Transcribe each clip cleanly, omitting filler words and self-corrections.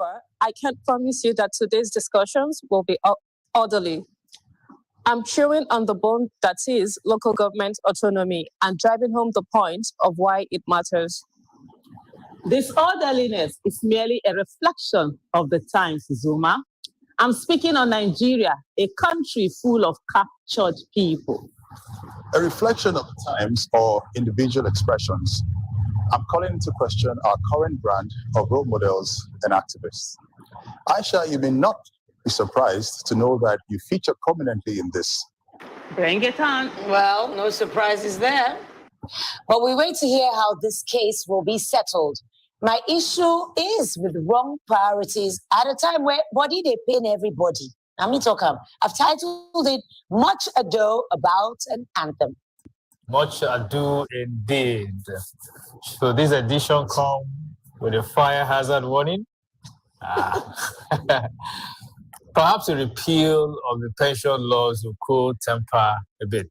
However, I can promise you that today's discussions will be orderly. I'm chewing on the bone that is local government autonomy and driving home the point of why it matters. This orderliness is merely a reflection of the times, Zuma. I'm speaking on Nigeria, a country full of captured people. A reflection of the times or individual expressions. I'm calling into question our current brand of role models and activists. Aisha, you may not be surprised to know that you feature prominently in this. Bring it on. Well, no surprises there. But we wait to hear how this case will be settled. My issue is with wrong priorities at a time where body they pain everybody. Now me talk. I've titled it Much Ado About an Anthem. Much ado indeed. So this edition come with a fire hazard warning. Perhaps a repeal of the pension laws will cool temper a bit.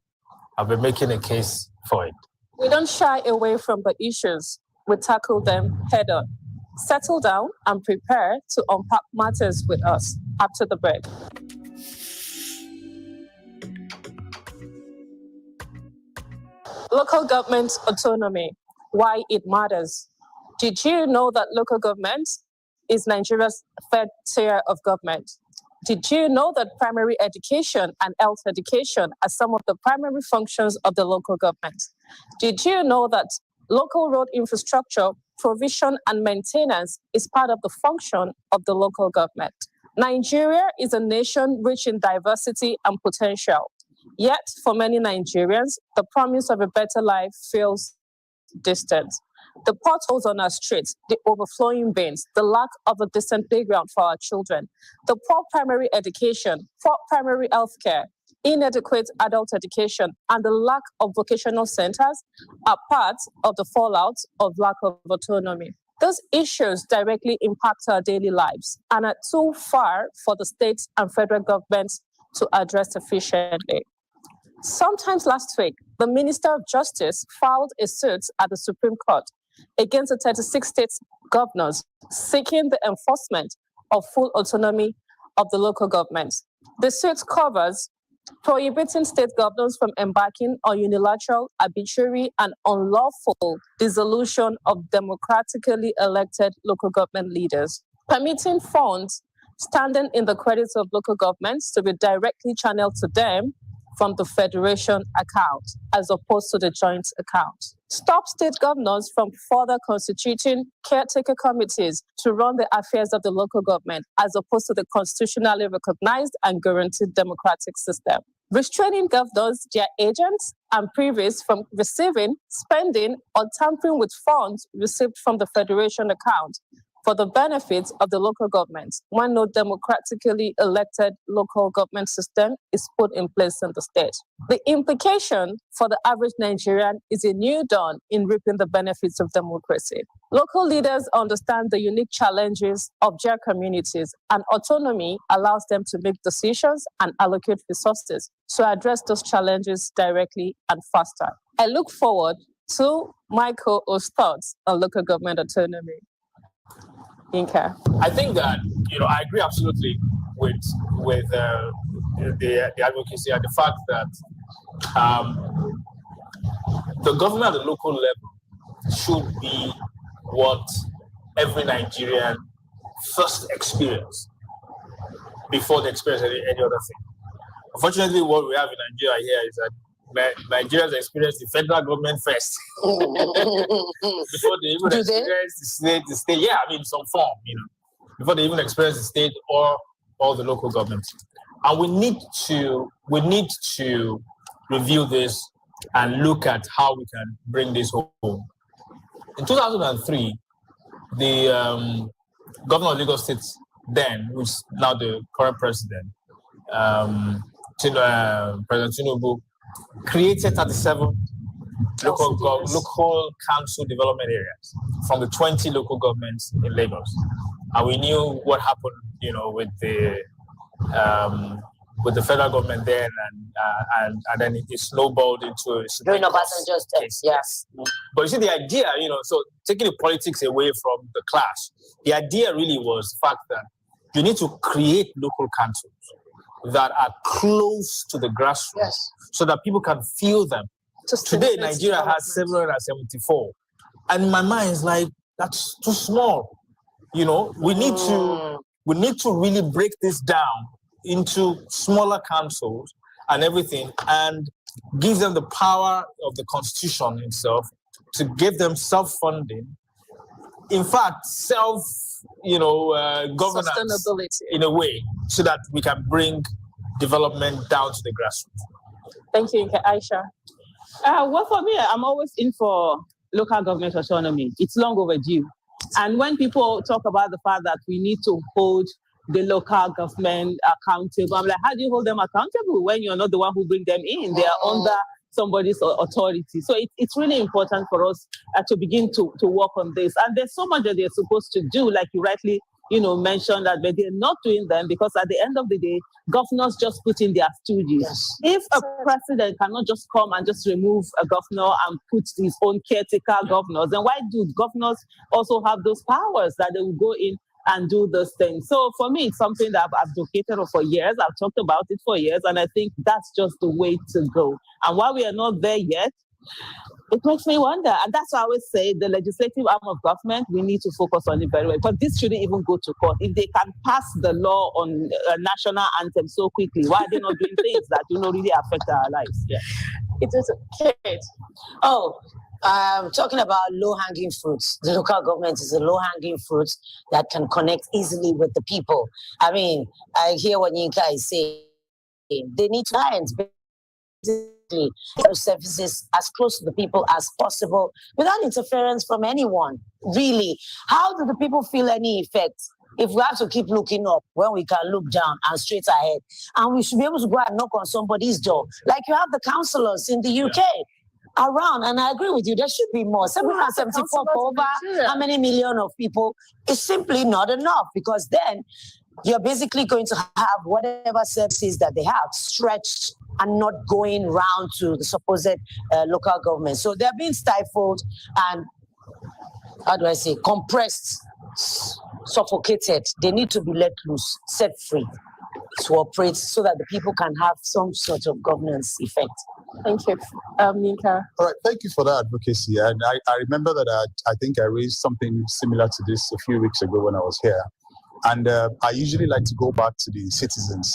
I've been making a case for it. We don't shy away from the issues. We tackle them head on. Settle down and prepare to unpack matters with us after the break. Local government autonomy, why it matters. Did you know that local government is Nigeria's third tier of government? Did you know that primary education and health education are some of the primary functions of the local government? Did you know that local road infrastructure, provision and maintenance is part of the function of the local government? Nigeria is a nation rich in diversity and potential. Yet, for many Nigerians, the promise of a better life feels distant. The potholes on our streets, the overflowing bins, the lack of a decent playground for our children, the poor primary education, poor primary health care, inadequate adult education, and the lack of vocational centers are part of the fallout of lack of autonomy. Those issues directly impact our daily lives and are too far for the states and federal governments to address efficiently. Sometimes last week, the Minister of Justice filed a suit at the Supreme Court against the 36 state governors seeking the enforcement of full autonomy of the local governments. The suit covers prohibiting state governors from embarking on unilateral, arbitrary, and unlawful dissolution of democratically elected local government leaders, permitting funds standing in the credits of local governments to be directly channeled to them from the federation account as opposed to the joint account. Stop state governors from further constituting caretaker committees to run the affairs of the local government as opposed to the constitutionally recognized and guaranteed democratic system. Restraining governors, their agents, and privies from receiving, spending, or tampering with funds received from the federation account for the benefits of the local government when no democratically elected local government system is put in place in the state. The implication for the average Nigerian is a new dawn in reaping the benefits of democracy. Local leaders understand the unique challenges of their communities, and autonomy allows them to make decisions and allocate resources to address those challenges directly and faster. I look forward to my co-host thoughts on local government autonomy. Inka. I think that, I agree absolutely with the advocacy and the fact that the government at the local level should be what every Nigerian first experience before they experience any other thing. Unfortunately, what we have in Nigeria here is that Nigerians experience the federal government first before they even experience the state. Yeah, in some form, before they even experience the state or all the local governments. And we need to review this and look at how we can bring this home. In 2003, the governor of Lagos State then, who's now the current president, President Tinubu, created 37 local council development areas from the 20 local governments in Lagos. And we knew what happened, with the with the federal government then, and then it snowballed into a During Obasanjo's term, yes. But you see, the idea, so taking the politics away from the class, the idea really was the fact that you need to create local councils that are close to the grassroots, so that people can feel them. Today, Nigeria has 774, and in my mind, it's like, that's too small. We need to really break this down into smaller councils and everything, and give them the power of the Constitution itself to give them self-funding. In fact, governance Sustainability. in a way, so that we can bring development down to the grassroots. Thank you, Aisha. Well, for me, I'm always in for local government autonomy. It's long overdue. And when people talk about the fact that we need to hold the local government accountable, I'm like, how do you hold them accountable when you're not the one who bring them in? They are under somebody's authority. So it's really important for us to begin to work on this. And there's so much that they're supposed to do, like you rightly mentioned that, but they're not doing them because at the end of the day, governors just put in their stooges. Yes. If a president cannot just come and just remove a governor and put his own caretaker governors, then why do governors also have those powers that they will go in and do those things? So for me, it's something that I've advocated for years. I've talked about it for years, and I think that's just the way to go. And while we are not there yet, it makes me wonder. And that's why I always say the legislative arm of government, we need to focus on it very well. But this shouldn't even go to court. If they can pass the law on a national anthem so quickly, why are they not doing things that really affect our lives? Yeah. It is Kate. Talking about low-hanging fruits. The local government is a low-hanging fruit that can connect easily with the people. I mean, I hear what Yinka is saying. They need clients, basically, services as close to the people as possible without interference from anyone. Really, how do the people feel any effect if we have to keep looking up when we can look down and straight ahead? And we should be able to go and knock on somebody's door, like you have the councillors in the UK. Around, and I agree with you, there should be more. 774 for over how many million of people is simply not enough, because then you're basically going to have whatever services that they have stretched and not going round to the supposed local government. So they're being stifled and, compressed, suffocated. They need to be let loose, set free to operate so that the people can have some sort of governance effect. Thank you, Nika. All right, thank you for that advocacy. And I remember that I think I raised something similar to this a few weeks ago when I was here. And I usually like to go back to the citizens.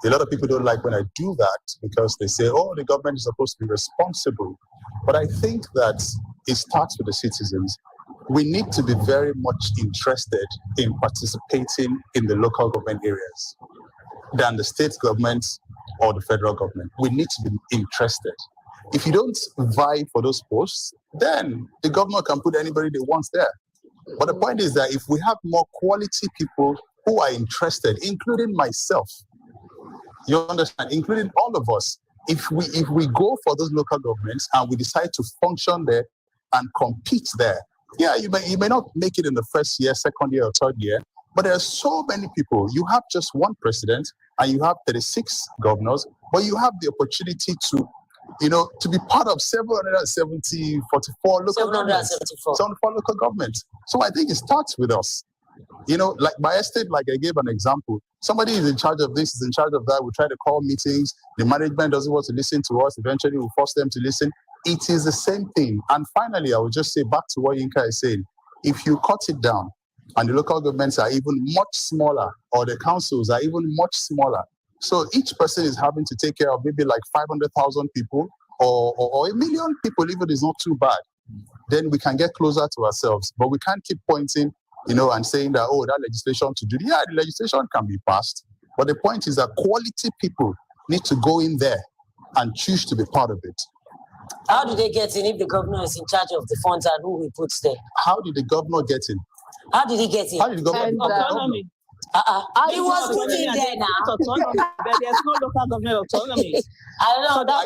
A lot of people don't like when I do that because they say, the government is supposed to be responsible. But I think that it starts with the citizens. We need to be very much interested in participating in the local government areas than the state government or the federal government. We need to be interested. If you don't vie for those posts, then the governor can put anybody they want there. But the point is that if we have more quality people who are interested, including myself, you understand, including all of us, if we go for those local governments and we decide to function there and compete there, you may not make it in the first year, second year, or third year, but there are so many people. You have just one president and you have 36 governors, but you have the opportunity to be part of 744 local governments. 74 local governments. So I think it starts with us. Like my estate, like I gave an example, somebody is in charge of this, is in charge of that. We try to call meetings. The management doesn't want to listen to us. Eventually, we'll force them to listen. It is the same thing. And finally, I would just say back to what Yinka is saying. If you cut it down, and the local governments are even much smaller, or the councils are even much smaller. So each person is having to take care of maybe like 500,000 people or 1 million people, if it is not too bad. Then we can get closer to ourselves. But we can't keep pointing, and saying that, that legislation to do. Yeah, the legislation can be passed. But the point is that quality people need to go in there and choose to be part of it. How do they get in if the governor is in charge of the funds and who he puts there? How did the governor get in? How did he get in? How did the government autonomy? He was put in there now. There's no local government autonomy. I don't know. I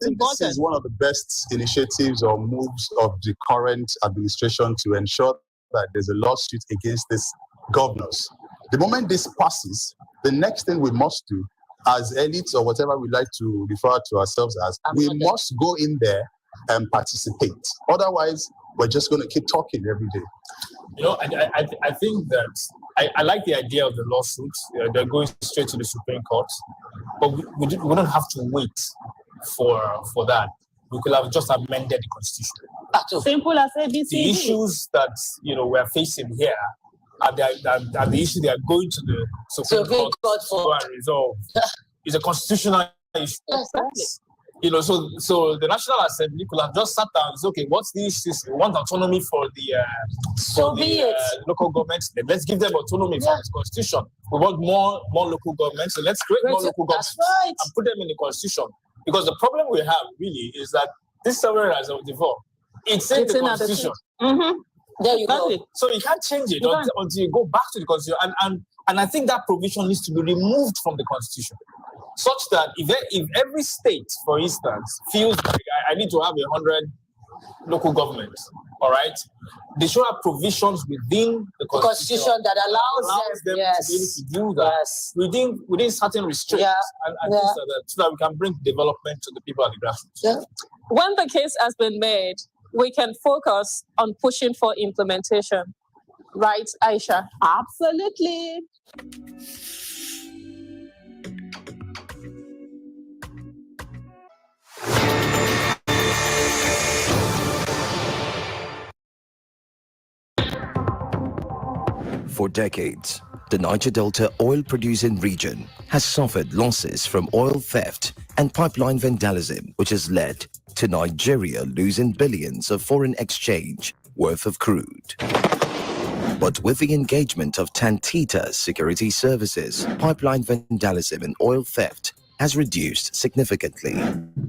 think this is one of the best initiatives or moves of the current administration to ensure that there's a lawsuit against these governors. The moment this passes, the next thing we must do, as elites or whatever we like to refer to ourselves as, we must go in there and participate. Otherwise, we're just going to keep talking every day. You know, I think that I like the idea of the lawsuits. They're going straight to the Supreme Court, but we don't have to wait for that. We could have just amended the Constitution. Simple as ABC. The issues that we are facing here are the issues they are going to the Supreme Court to resolve. It's a constitutional issue. Yes. So the National Assembly could have just sat down and said, okay, what's the issues? We want autonomy for the local governments. Then let's give them autonomy from the Constitution. We want more local governments, so let's create more local governments and put them in the Constitution. Because the problem we have really is that this sovereign rights of default, it's in the Constitution. There you go. So you can't change it until you go back to the Constitution. And I think that provision needs to be removed from the Constitution, such that if every state, for instance, feels like I need to have 100 local governments, all right, they should have provisions within the Constitution that allows them to be able to do that within certain restraints and things like that, so that we can bring development to the people at the grassroots. Yeah. When the case has been made, we can focus on pushing for implementation. Right, Aisha? Absolutely. For decades, the Niger Delta oil-producing region has suffered losses from oil theft and pipeline vandalism, which has led to Nigeria losing billions of foreign exchange worth of crude. But with the engagement of Tantita Security Services, pipeline vandalism and oil theft has reduced significantly.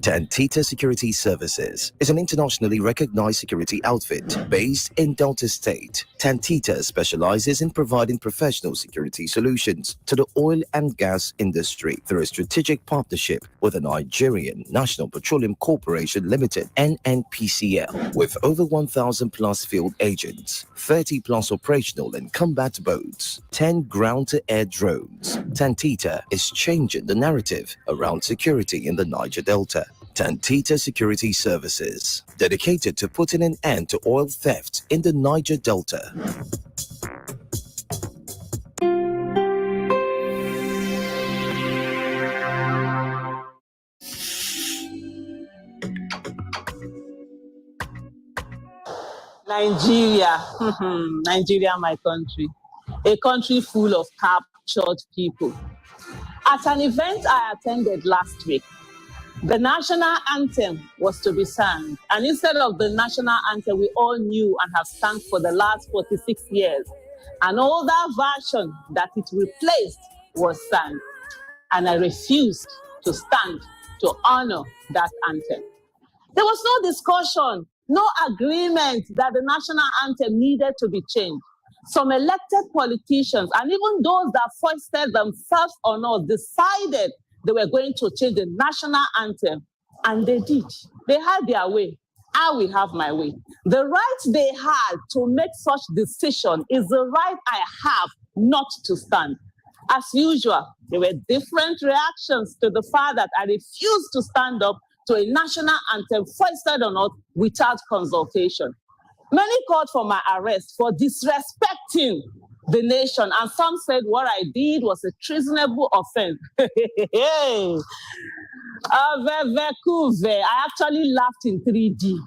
Tantita Security Services is an internationally recognized security outfit based in Delta State. Tantita specializes in providing professional security solutions to the oil and gas industry through a strategic partnership with the Nigerian National Petroleum Corporation Limited, NNPCL, with over 1,000 plus field agents, 30 plus operational and combat boats, 10 ground-to-air drones. Tantita is changing the narrative around security in the Niger Delta. Tantita Security Services, dedicated to putting an end to oil theft in the Niger Delta. Nigeria, Nigeria, my country, a country full of captured people. At an event I attended last week, the national anthem was to be sung. And instead of the national anthem we all knew and have sung for the last 46 years, an older version that it replaced was sung. And I refused to stand to honor that anthem. There was no discussion, no agreement that the national anthem needed to be changed. Some elected politicians, and even those that foisted themselves on us, decided they were going to change the national anthem, and they did. They had their way. I will have my way. The right they had to make such decision is the right I have not to stand. As usual, there were different reactions to the fact that I refused to stand up to a national anthem foisted on us without consultation. Many called for my arrest for disrespecting the nation, and some said what I did was a treasonable offense. I actually laughed in 3D.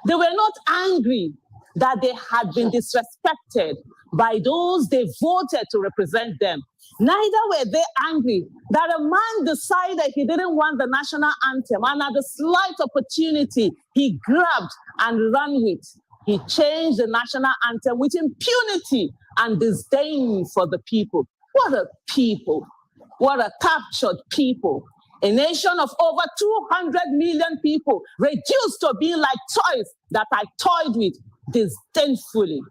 They were not angry that they had been disrespected by those they voted to represent them. Neither were they angry that a man decided he didn't want the national anthem, and at the slight opportunity he grabbed and ran with. He changed the national anthem with impunity and disdain for the people. What a people. What a captured people. A nation of over 200 million people reduced to being like toys that I toyed with disdainfully.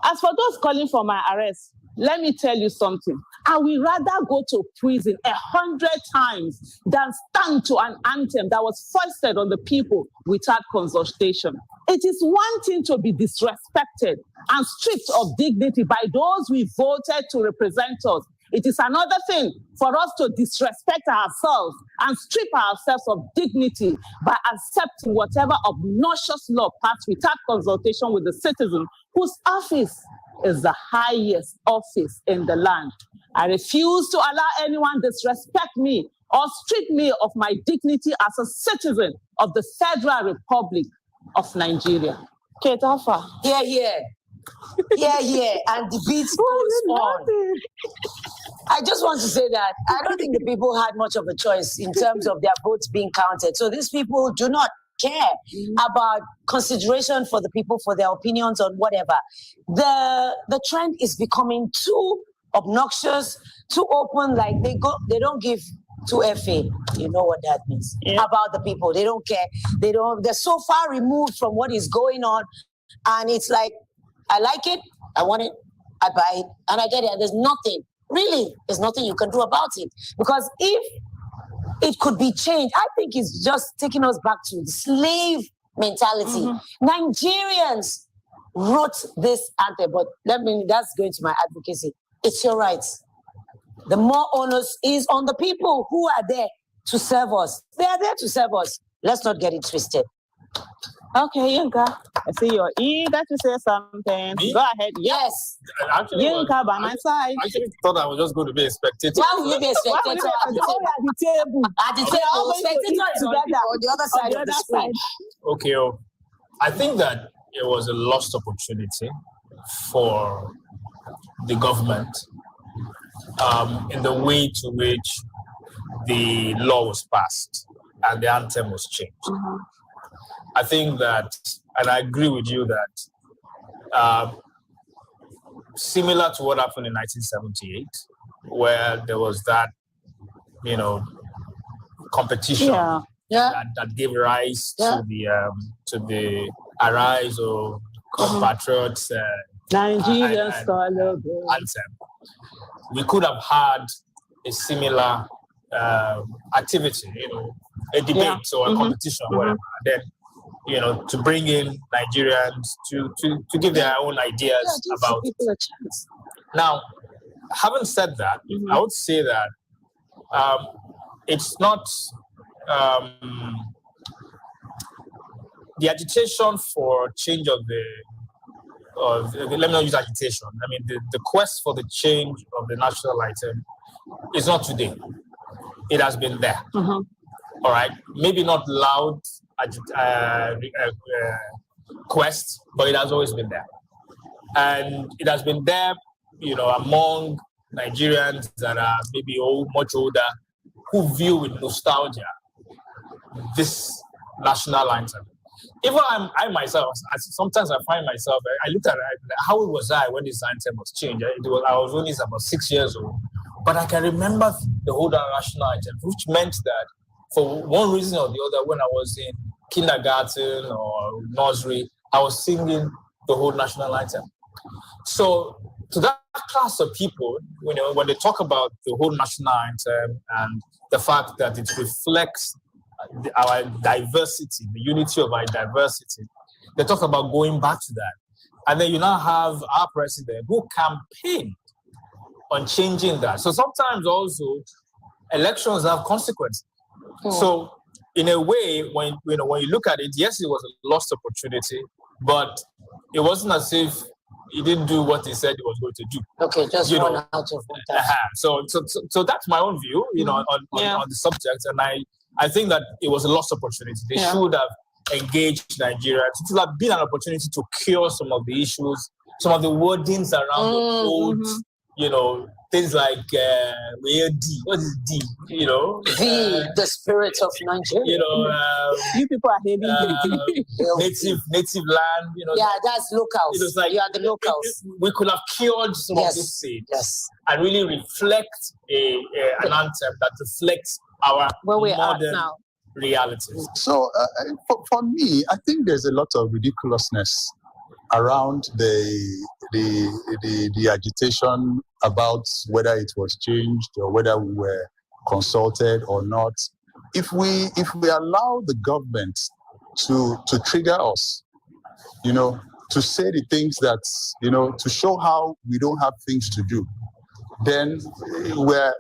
As for those calling for my arrest, let me tell you something. I will rather go to prison 100 times than stand to an anthem that was foisted on the people without consultation. It is one thing to be disrespected and stripped of dignity by those we voted to represent us. It is another thing for us to disrespect ourselves and strip ourselves of dignity by accepting whatever obnoxious law passed without consultation with the citizen whose office is the highest office in the land. I refuse to allow anyone disrespect me or strip me of my dignity as a citizen of the Federal Republic of Nigeria. Kate Alpha. Here, here. Here, and the beat goes on. I just want to say that I don't think the people had much of a choice in terms of their votes being counted. So these people do not care about consideration for the people, for their opinions on whatever. The trend is becoming too obnoxious, too open, like they don't give to FA. You know what that means about the people. They don't care. They're so far removed from what is going on. And it's like, I like it, I want it, I buy it, and I get it. And there's nothing you can do about it. Because if it could be changed, I think it's just taking us back to the slave mentality. Nigerians wrote this anthem, but that's going to my advocacy. It's your right. The more onus is on the people who are there to serve us. They are there to serve us. Let's not get it twisted. Okay, Yinka, I see you're eager to say something. Me? Go ahead. Yes. Actually, Yinka by my side. I actually thought I was just going to be a spectator. Why will you be a spectator at the table? At the table. At the table, spectator is on the other side of the screen. Okay, I think that it was a lost opportunity for the government in the way to which the law was passed and the anthem was changed. I think that, and I agree with you that similar to what happened in 1978, where there was that, competition that gave rise to the arise of compatriots Nigerians anthem. We could have had a similar activity, a debate or a competition, whatever. Then, to bring in Nigerians to give their own ideas about it. Now, having said that, I would say that it's not the agitation for change of let me not use agitation. I mean, the quest for the change of the national anthem is not today. It has been there. All right, maybe not loud quest, but it has always been there, and it has been there, among Nigerians that are maybe much older, who view with nostalgia this national anthem. Even I myself, sometimes I find myself, I looked at how old was I when this anthem was changed. I was only about 6 years old, but I can remember the whole national anthem, which meant that for one reason or the other, when I was in kindergarten or nursery, I was singing the whole national anthem. So to that class of people, when they talk about the whole national anthem and the fact that it reflects our diversity, the unity of our diversity, they talk about going back to that. And then you now have our president who campaigned on changing that. So sometimes also elections have consequences. So in a way, when you look at it, yes, it was a lost opportunity, but it wasn't as if he didn't do what he said he was going to do. Okay, just run out of that. So that's my own view, on the subject, and I think that it was a lost opportunity. They should have engaged Nigeria. It would have been an opportunity to cure some of the issues, some of the wordings around the old, things like D. What is D? The spirit of Nigeria. You people are heavy. Native land. That's locals. You are the locals. We could have cured some of these things and really reflect an anthem that reflects our modern realities. So for me, I think there's a lot of ridiculousness around the agitation about whether it was changed or whether we were consulted or not. If we allow the government to trigger us, to say the things that, to show how we don't have things to do, then we're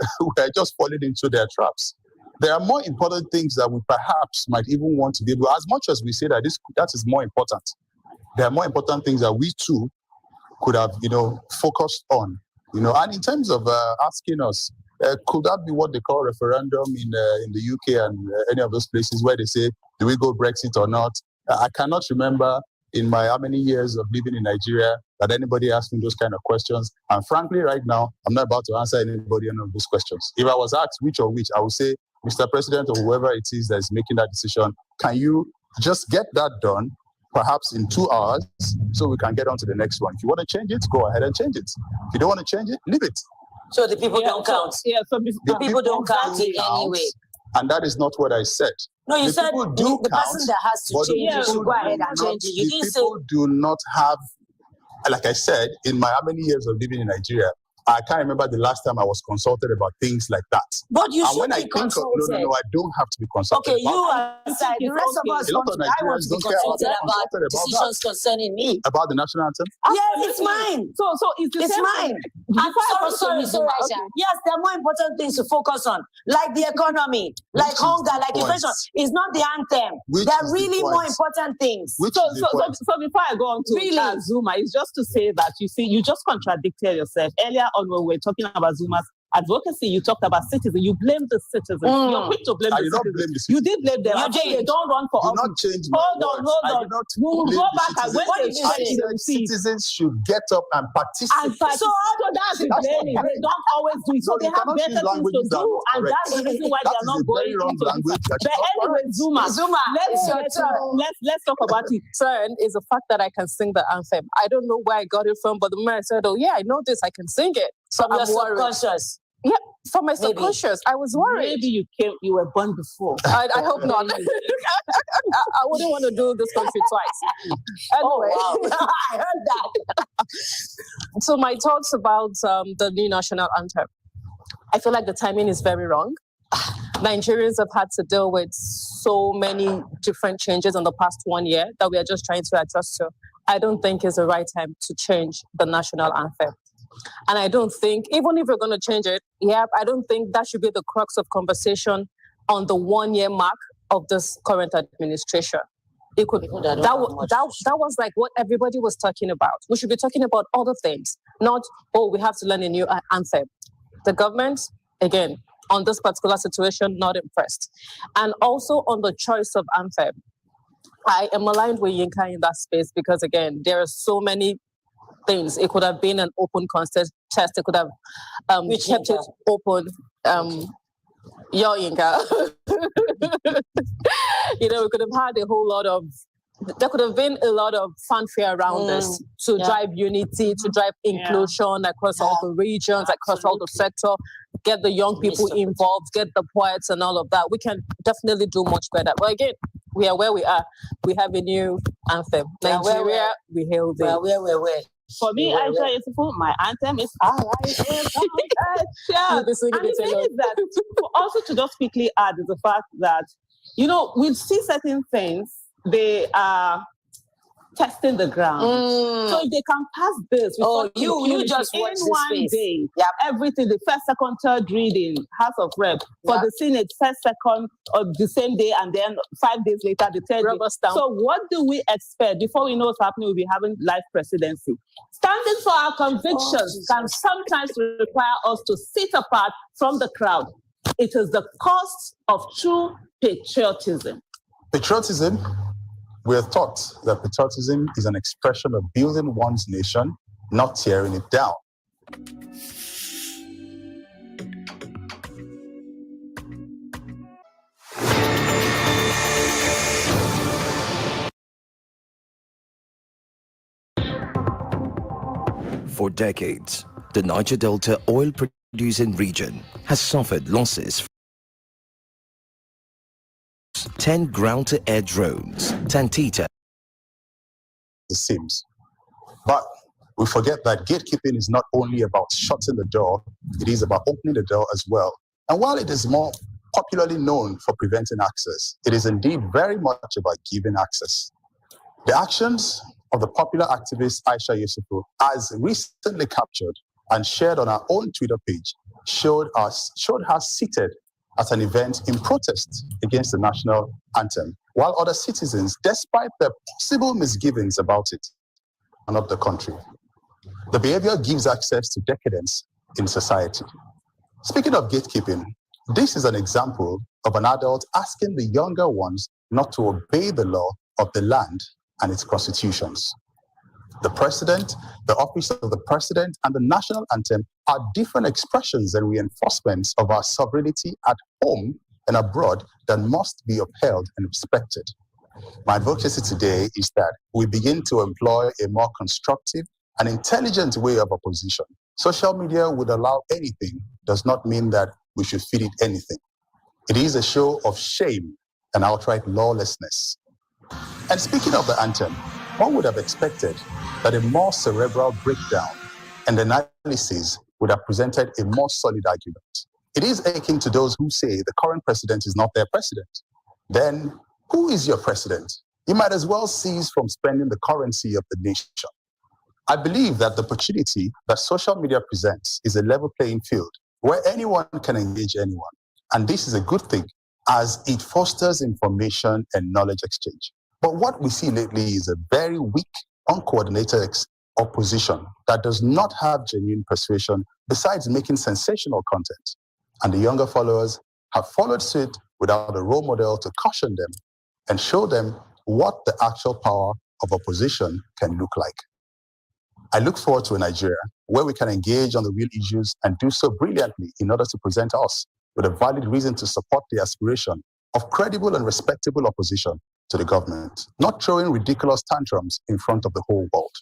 just falling into their traps. There are more important things that we perhaps might even want to be able, as much as we say that that is more important. There are more important things that we too could have, focused on, and in terms of asking us, could that be what they call referendum in the UK and any of those places where they say, do we go Brexit or not? I cannot remember in my how many years of living in Nigeria that anybody asked me those kind of questions. And frankly, right now, I'm not about to answer anybody any of those questions. If I was asked which or which, I would say, Mr. President or whoever it is that is making that decision, can you just get that done, perhaps in 2 hours, so we can get on to the next one? If you want to change it, go ahead and change it. If you don't want to change it, leave it. So the people don't count. So the people don't count in any way. And that is not what I said. No, you The said people do the count, person that has to but the change it should people go ahead do and not- change it. You the didn't say people do not have, like I said, in my how many years of living in Nigeria, I can't remember the last time I was consulted about things like that. but you And should when I be think of, consulted. no, I don't have to be consulted. Okay, you about, are aside. The rest of us A lot of I want Nigerians to be don't care about consulted that. about Consulted about decisions concerning me. about the national anthem. Yes, it's mine. So it's the It's same mine. thing. I'm Before I come to sorry, you, sorry, Zuma, Aisha. Yes, there are more important things to focus on, like the economy, like Which is hunger, the like point? inflation. It's not the anthem. Which There is are the really point? more important things. Which So, is the point? so before I go on to Really? Zuma, it's just to say that you just contradicted yourself. Earlier on, when we were talking about Zuma's advocacy, you talked about citizens. You blamed the citizens. You're quick to blame I the did not citizens. blame the You did blame them. You I think did. They don't run for Do office. not change my Hold words. on. I did not We will blame go the back and when citizens. they did you check say? the receipt. Citizens should get up and participate. And so that's the That's blaming. not They don't always do it. So No, they you have cannot better use things to languages that do, are not and correct. that's the reason why That they are is not a very going wrong into language this. that is But not anyway, correct. Zuma, it's your turn. let's talk about it. Concern is the fact that I can sing the anthem. I don't know where I got it from, but the moment I said, "Oh yeah, I know this, I can sing it," so From your I'm worried. subconscious. From my Maybe. subconscious, I was worried. Maybe you were born before. I hope not. I wouldn't want to do this country twice. Oh, Anyway, wow. I heard that. so my thoughts about the new national anthem. I feel like the timing is very wrong. Nigerians have had to deal with so many different changes in the past 1 year that we are just trying to adjust to. I don't think it's the right time to change the national anthem. And I don't think, even if we're going to change it, I don't think that should be the crux of conversation on the 1 year mark of this current administration. It could People that don't that, have wa- much that, to that was like what everybody was talking about. We should be talking about other things, not, we have to learn a new anthem. The government, again, on this particular situation, not impressed. And also on the choice of anthem, I am aligned with Yinka in that space because, again, there are so many things. It could have been an open contest. It could have Which kept it Yinka? open. Your Yinka. We could have had a whole lot of, there could have been a lot of fanfare around this to yeah. drive unity, to drive inclusion across all the regions, across all the sector, get the young people Mr. involved, get the poets and all of that. We can definitely do much better. But again, we are where we are. We have a new anthem. We are where we Nigeria, are. we hail thee. Well, where? For me, Yeah, Aisha Yusufu, my anthem is You'll be singing And the it thing alone. is that, also to just quickly add, is the fact that, we see certain things, they are testing the ground. So if they can pass this, with Oh, such you impunity just watch in this one space. day, Yep. everything, the first, second, third reading, House of Rep, for Yep. the Senate, first, second, of the same day, and then 5 days later, the third day. Rubber stamp. So what do we expect? Before we know what's happening, we'll be having live presidency. Standing for our convictions can sometimes require us to sit apart from the crowd. It is the cost of true patriotism. Patriotism, we are taught that patriotism is an expression of building one's nation, not tearing it down. For decades, the Niger Delta oil producing region has suffered losses. 10 ground-to-air drones, Tantita, It seems. But we forget that gatekeeping is not only about shutting the door, it is about opening the door as well. And while it is more popularly known for preventing access, it is indeed very much about giving access. The actions of the popular activist Aisha Yusufu, as recently captured and shared on our own Twitter page showed her seated at an event in protest against the national anthem, while other citizens, despite their possible misgivings about it, are not the country. The behavior gives access to decadence in society. Speaking of gatekeeping, this is an example of an adult asking the younger ones not to obey the law of the land and its constitutions. The president, the office of the president, and the national anthem are different expressions and reinforcements of our sovereignty at home and abroad that must be upheld and respected. My advocacy today is that we begin to employ a more constructive and intelligent way of opposition. Social media would allow anything does not mean that we should feed it anything. It is a show of shame and outright lawlessness. And speaking of the anthem, one would have expected that a more cerebral breakdown and analysis would have presented a more solid argument. It is aching to those who say the current president is not their president. Then, who is your president? You might as well cease from spending the currency of the nation. I believe that the opportunity that social media presents is a level playing field where anyone can engage anyone. And this is a good thing as it fosters information and knowledge exchange. But what we see lately is a very weak, uncoordinated opposition that does not have genuine persuasion besides making sensational content. And the younger followers have followed suit without a role model to caution them and show them what the actual power of opposition can look like. I look forward to a Nigeria where we can engage on the real issues and do so brilliantly in order to present us with a valid reason to support the aspiration of credible and respectable opposition to the government, not throwing ridiculous tantrums in front of the whole world.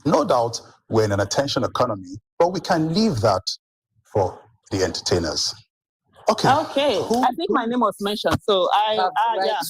No doubt we're in an attention economy, but we can leave that for the entertainers. Okay. I think my name was mentioned, so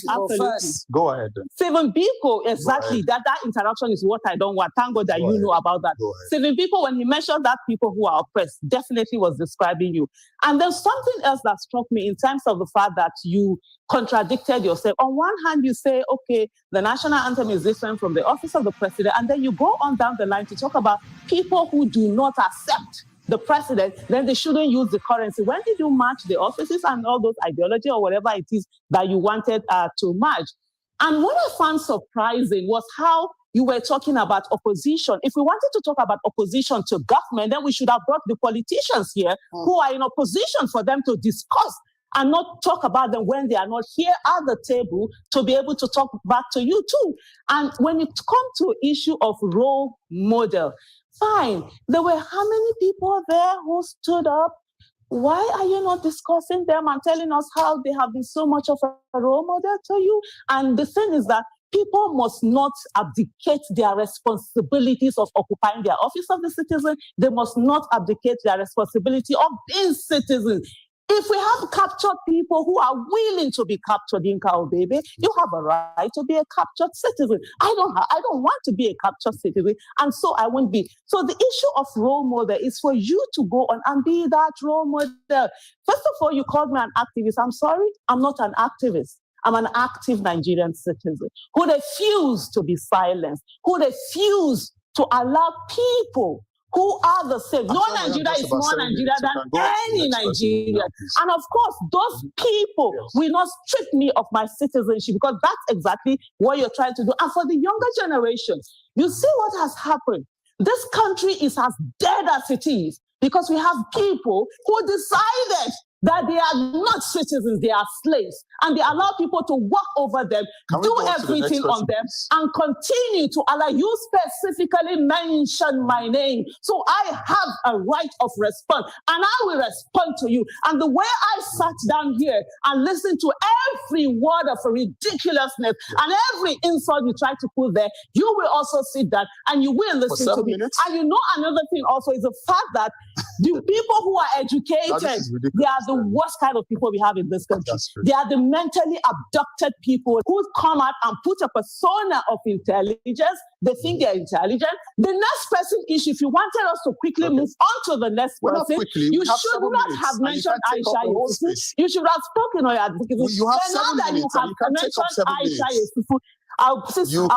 absolutely. Go ahead then. Stephen Biko, exactly. That interaction is what I don't want. Thank God that you know about that. Stephen Biko, when he mentioned that people who are oppressed, definitely was describing you. And there's something else that struck me in terms of the fact that you contradicted yourself. On one hand, you say, okay, the national anthem is different from the office of the president, and then you go on down the line to talk about people who do not accept the president, then they shouldn't use the currency. When did you match the offices and all those ideology or whatever it is that you wanted to match? And what I found surprising was how you were talking about opposition. If we wanted to talk about opposition to government, then we should have brought the politicians here who are in opposition for them to discuss and not talk about them when they are not here at the table to be able to talk back to you too. And when it comes to issue of role model, fine. There were how many people there who stood up? Why are you not discussing them and telling us how they have been so much of a role model to you? And the thing is that people must not abdicate their responsibilities of occupying their office of the citizen. They must not abdicate their responsibility of being citizens. If we have captured people who are willing to be captured in Baby, you have a right to be a captured citizen. I don't want to be a captured citizen, and so I won't be. So the issue of role model is for you to go on and be that role model. First of all, you called me an activist. I'm sorry, I'm not an activist. I'm an active Nigerian citizen who refuse to be silenced, who refuse to allow people who are the same. No Nigeria is more Nigeria than any Nigerian. And of course, those people will not strip me of my citizenship because that's exactly what you're trying to do. And for the younger generation, you see what has happened. This country is as dead as it is because we have people who decided that they are not citizens, they are slaves. And they allow people to walk over them, do everything on them, and continue to allow you specifically mention my name. So I have a right of response, and I will respond to you. And the way I sat down here and listened to every word of ridiculousness and every insult you try to put there, you will also sit down and you will listen to me. And you know another thing also is the fact that the people who are educated, they are the worst kind of people we have in this country. They are the mentally abducted people who come out and put a persona of intelligence. They think they're intelligent. The next person issue, if you wanted us to quickly move on to the next person, you should not have mentioned Aisha Yesufu. You should have spoken on your advocacy. You have 7 minutes and you can take up 7 minutes. Aisha Yesufu. I'll cannot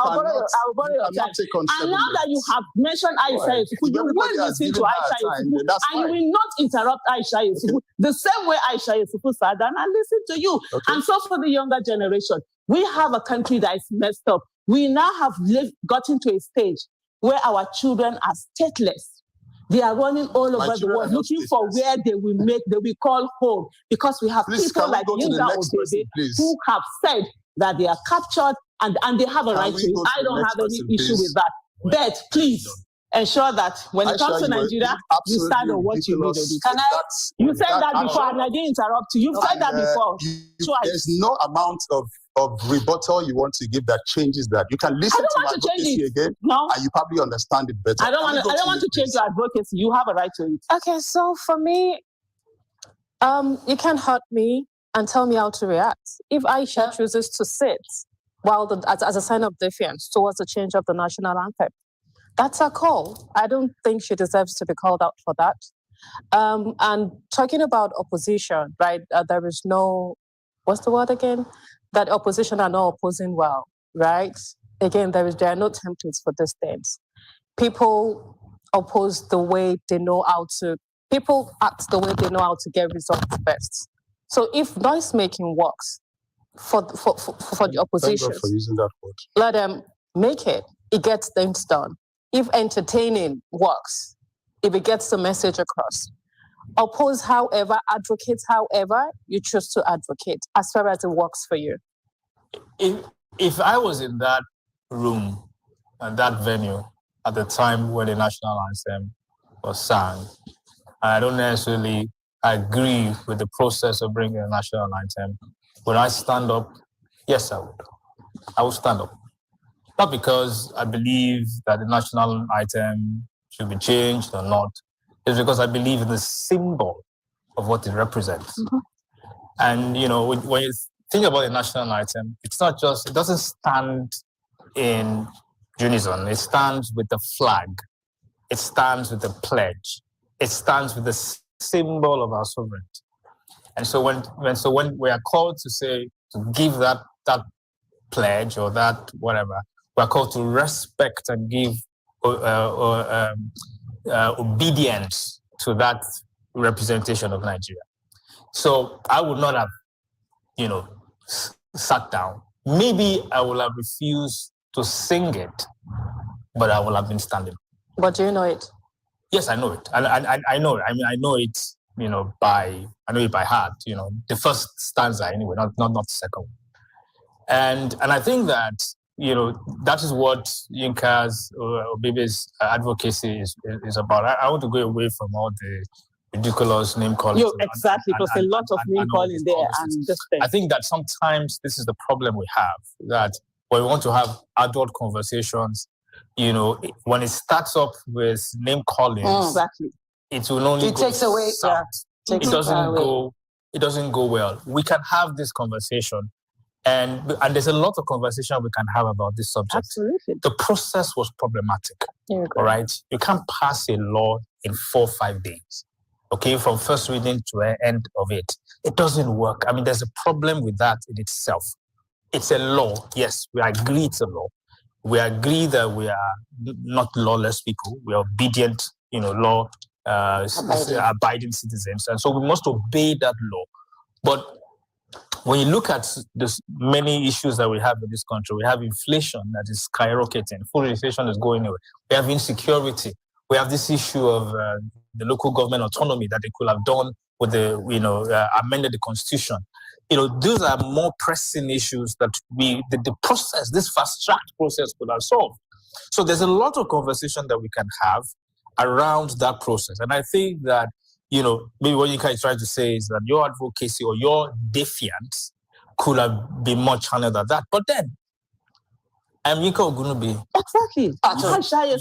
borrow your time. take on And 7 now that you minutes. have mentioned Aisha Right. Yesufu, you Everybody will has listen to given her Aisha time, Yesufu, then that's and you fine. will not interrupt Aisha Yesufu the same way Aisha Yesufu sat down and listened to you. Okay. And so for the younger generation, we have a country that is messed up. We now have gotten to a stage where our children are stateless. They are running all over the Nigerians world are not looking for stateless. where they will call home, because we have Please, people can we like go to the Yinka next person, Odede please? who have said that they are captured and they have a Can right we to it. go to I the don't next have any person, issue please? with that. But please ensure that when it comes Aisha, to you are Nigeria, you stand on what you ridiculous. did. Can I- You said that action. before, and I didn't interrupt you. You've said that before. Twice. There's no amount of rebuttal you want to give that changes that. You can listen I don't to my want to change advocacy it. again, No, and you probably understand it better. I don't Can we want. go I don't to want you, to change please? your advocacy. You have a right to it. Okay, so for me, you can hurt me and tell me how to react. If Aisha chooses to sit while as a sign of defiance towards the change of the national anthem, that's her call. I don't think she deserves to be called out for that. And talking about opposition, right? There is no, what's the word again? That opposition are not opposing well, right? Again, there are no templates for these things. People oppose the way they know how to. People act the way they know how to get results best. So if noise making works for the Thank opposition, God for using that word. let them make it. It gets things done. If entertaining works, if it gets the message across. Oppose however, advocate however you choose to advocate, as far as it works for you. If I was in that room and that venue at the time when the national anthem was sung, I don't necessarily agree with the process of bringing a national anthem. Would I stand up? Yes, I would. I would stand up. Not because I believe that the national anthem should be changed or not. It's because I believe in the symbol of what it represents. Mm-hmm. And, you know, when you think about the national anthem, it doesn't stand in unison. It stands with the flag. It stands with the pledge. It stands with the symbol of our sovereignty. And so when we are called to give that pledge or that whatever, we are called to respect and give obedience to that representation of Nigeria. So I would not have, sat down. Maybe I would have refused to sing it, but I would have been standing. But do you know it? Yes, I know it. I know it. I mean, I know it. I know it by heart. The first stanza anyway, not the second one. And I think that that is what Yinka's or Obebe's advocacy is about. I want to go away from all the ridiculous name calling. Exactly, because a lot of name calling there and this thing. I think that sometimes this is the problem we have, that when we want to have adult conversations, when it starts up with name calling, exactly, it will only it takes away. It doesn't go well. We can have this conversation. And there's a lot of conversation we can have about this subject. Absolutely. The process was problematic. All right. You can't pass a law in 4 or 5 days. Okay, from first reading to the end of it. It doesn't work. I mean, there's a problem with that in itself. It's a law. Yes, we agree it's a law. We agree that we are not lawless people. We are obedient, law abiding citizens. And so we must obey that law. But when you look at the many issues that we have in this country, we have inflation that is skyrocketing. Full inflation is going away. We have insecurity. We have this issue of the local government autonomy that they could have done with amended the constitution. Those are more pressing issues that the process, this fast-track process could have solved. So there's a lot of conversation that we can have around that process. And I think that maybe what you guys trying to say is that your advocacy or your defiance could have been much higher than that. But then, I'm Yinka Ogunubi. Exactly.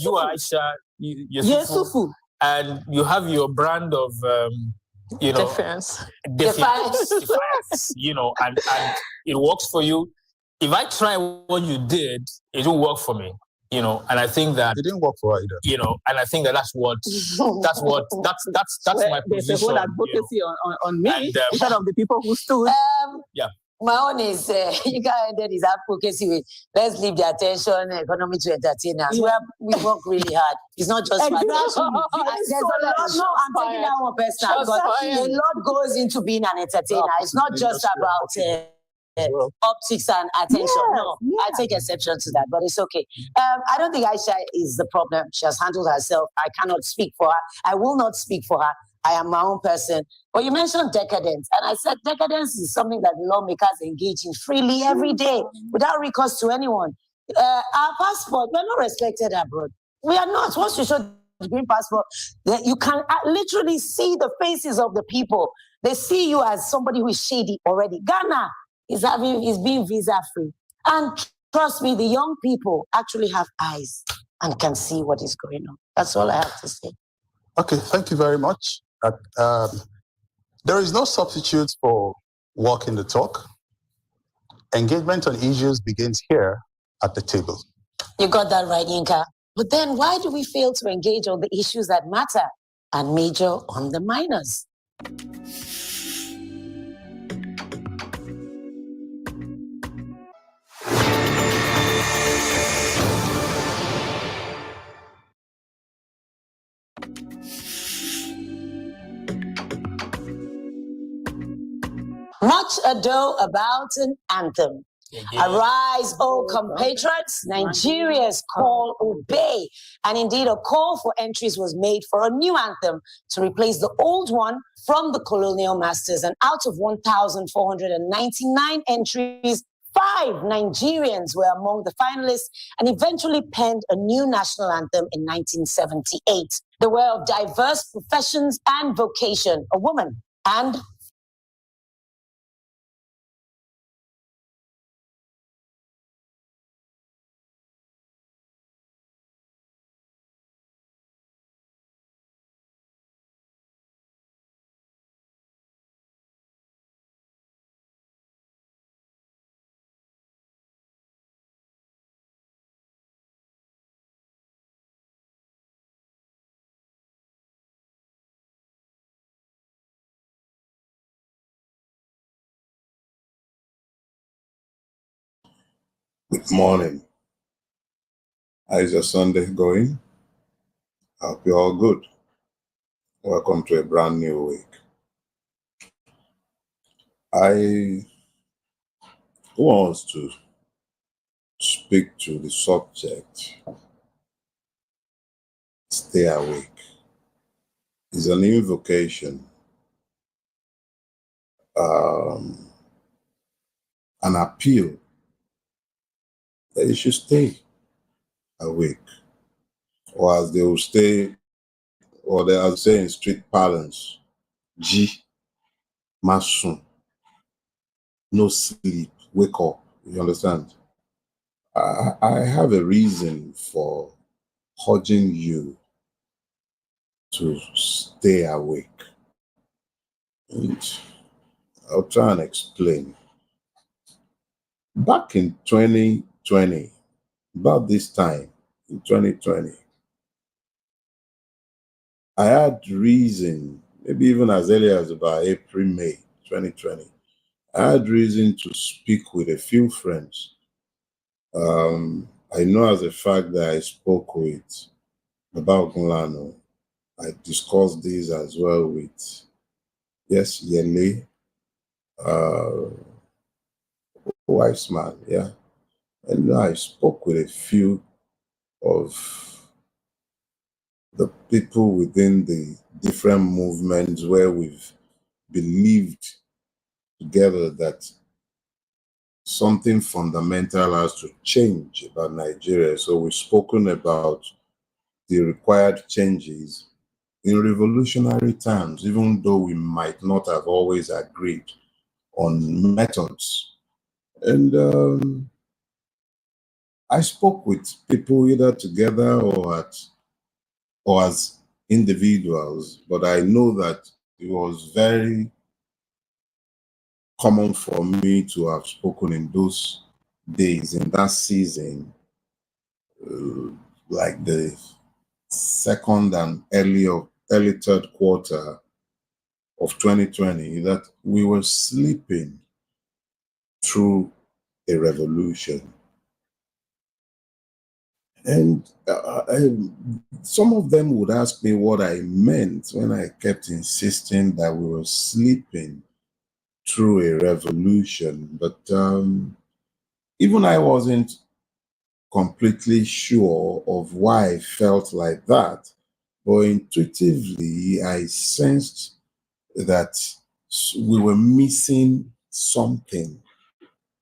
You are Aisha Yesufu. And you have your brand of, Defiance. Defiance. And it works for you. If I try what you did, it will work for me. And I think that it didn't work for her either. And I think that's my position. There's a whole advocacy on me instead of the people who stood. Yeah. My own is, you guys ended his advocacy with, let's leave the attention economy to entertainers. We work really hard. It's not just Exactly. There's a lot, no, I'm taking that one personal, but a lot goes into being an entertainer. It's not just about optics and attention. No, I take exception to that, but it's okay. I don't think Aisha is the problem. She has handled herself. I cannot speak for her. I will not speak for her. I am my own person. But you mentioned decadence, and I said decadence is something that lawmakers engage in freely every day without recourse to anyone. Our passport, we're not respected abroad. We are not. Once you show the green passport, you can literally see the faces of the people. They see you as somebody who is shady already. Ghana is being visa free. And trust me, the young people actually have eyes and can see what is going on. That's all I have to say. Okay, thank you very much. There is no substitute for walking the talk. Engagement on issues begins here at the table. You got that right, Yinka. But then why do we fail to engage on the issues that matter and major on the minors? Much ado about an anthem. Arise, O compatriots, Nigeria's call obey. And indeed, a call for entries was made for a new anthem to replace the old one from the colonial masters. And out of 1,499 entries, 5 Nigerians were among the finalists and eventually penned a new national anthem in 1978. They were of diverse professions and vocation, a woman and Good morning. How is your Sunday going? I hope you're all good. Welcome to a brand new week. I want to speak to the subject, stay awake. It's an invocation, an appeal that you should stay awake, or as they will say, or they are saying in street parlance, G, masun, no sleep, wake up. You understand? I have a reason for urging you to stay awake. And I'll try and explain. Back in 2020, about this time in 2020, I had reason, maybe even as early as about April, May 2020, I had reason to speak with a few friends. I know as a fact that I spoke with Baba Ogunlanu. I discussed this as well with, yes, Yele, wise man, yeah. And I spoke with a few of the people within the different movements where we've believed together that something fundamental has to change about Nigeria. So we've spoken about the required changes in revolutionary terms, even though we might not have always agreed on methods. And I spoke with people either together or as individuals, but I know that it was very common for me to have spoken in those days, in that season, like the second and early third quarter of 2020, that we were sleeping through a revolution. And some of them would ask me what I meant when I kept insisting that we were sleeping through a revolution. But even I wasn't completely sure of why I felt like that. But intuitively, I sensed that we were missing something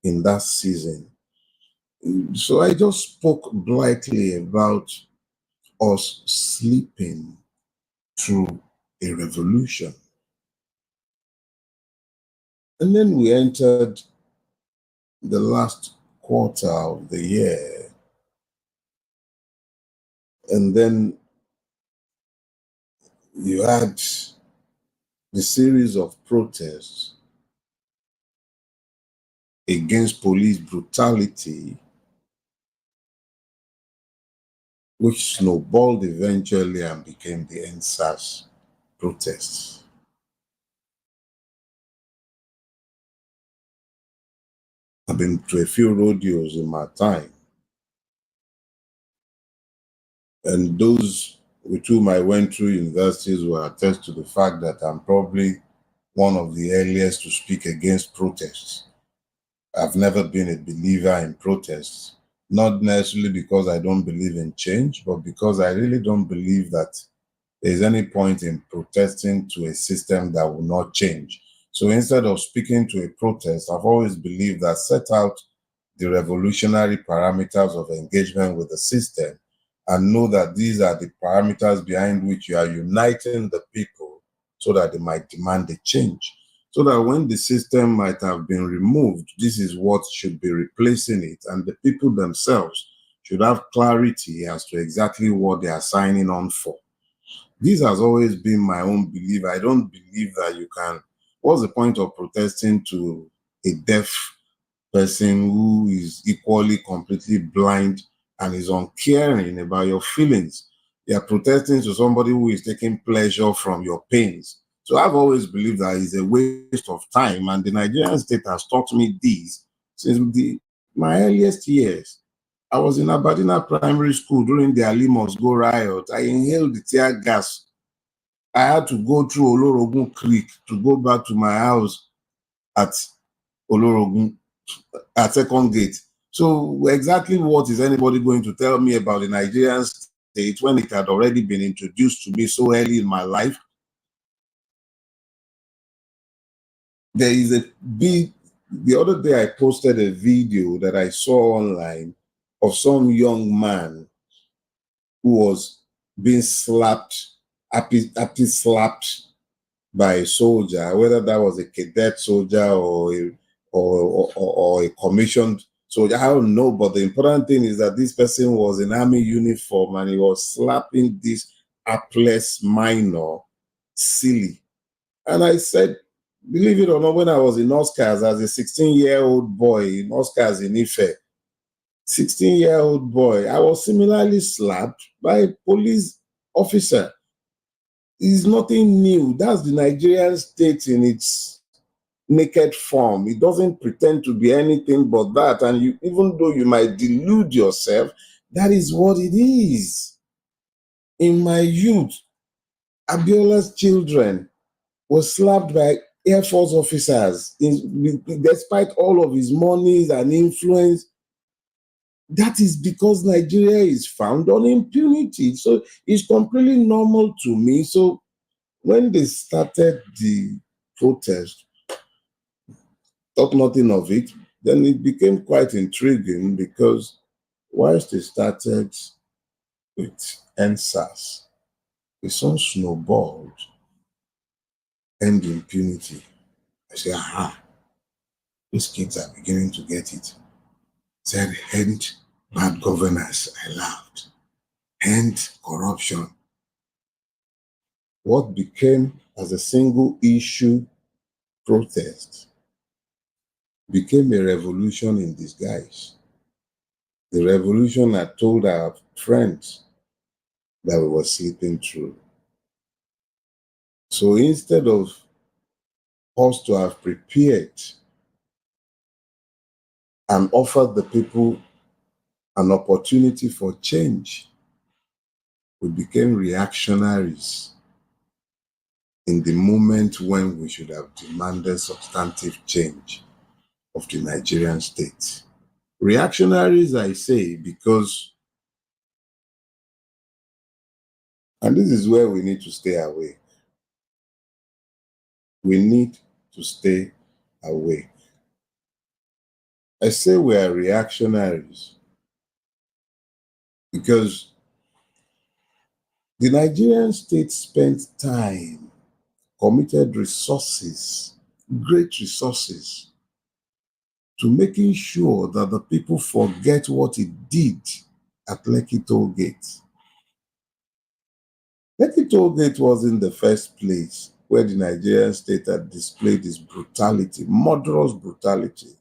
in that season. So I just spoke blithely about us sleeping through a revolution. And then we entered the last quarter of the year. And then you had the series of protests against police brutality, which snowballed eventually and became the NSAS protests. I've been to a few rodeos in my time. And those with whom I went through universities will attest to the fact that I'm probably one of the earliest to speak against protests. I've never been a believer in protests, not necessarily because I don't believe in change, but because I really don't believe that there's any point in protesting to a system that will not change. So instead of speaking to a protest, I've always believed that set out the revolutionary parameters of engagement with the system and know that these are the parameters behind which you are uniting the people so that they might demand a change. So that when the system might have been removed, this is what should be replacing it, and the people themselves should have clarity as to exactly what they are signing on for. This has always been my own belief. I don't believe that you can. What's the point of protesting to a deaf person who is equally completely blind and is uncaring about your feelings? You are protesting to somebody who is taking pleasure from your pains. So I've always believed that it's a waste of time, and the Nigerian state has taught me this since my earliest years. I was in Aberdeen Primary School during the Ali Must Go riot. I inhaled the tear gas. I had to go through Olorogun Creek to go back to my house at Olorogun, at Second Gate. So exactly what is anybody going to tell me about the Nigerian state when it had already been introduced to me so early in my life? There is a big, the other day I posted a video that I saw online of some young man who was being slapped, happy slapped by a soldier, whether that was a cadet soldier or a commissioned soldier, I don't know. But the important thing is that this person was in army uniform and he was slapping this hapless minor silly. And I said, believe it or not, when I was in Oscars as a 16-year-old boy in Oscars in Ife, 16-year-old boy, I was similarly slapped by a police officer. It's nothing new. That's the Nigerian state in its naked form. It doesn't pretend to be anything but that. And you, even though you might delude yourself, that is what it is. In my youth, Abiola's children were slapped by Air Force officers, despite all of his monies and influence. That is because Nigeria is found on impunity. So it's completely normal to me. So when they started the protest, thought nothing of it, then it became quite intriguing because whilst they started with NSAS, the sun snowballed, end impunity. I said, aha, these kids are beginning to get it. Said, end bad governance, I laughed. End corruption. What became as a single issue protest became a revolution in disguise. The revolution had told our friends that we were sleeping through. So instead of us to have prepared and offered the people an opportunity for change, we became reactionaries in the moment when we should have demanded substantive change of the Nigerian state. Reactionaries, I say, because, and this is where we need to stay awake. We need to stay awake. I say we are reactionaries because the Nigerian state spent time, committed resources, great resources, to making sure that the people forget what it did at Lekki Toll Gate. Lekki Toll Gate was in the first place where the Nigerian state had displayed its brutality, murderous brutality.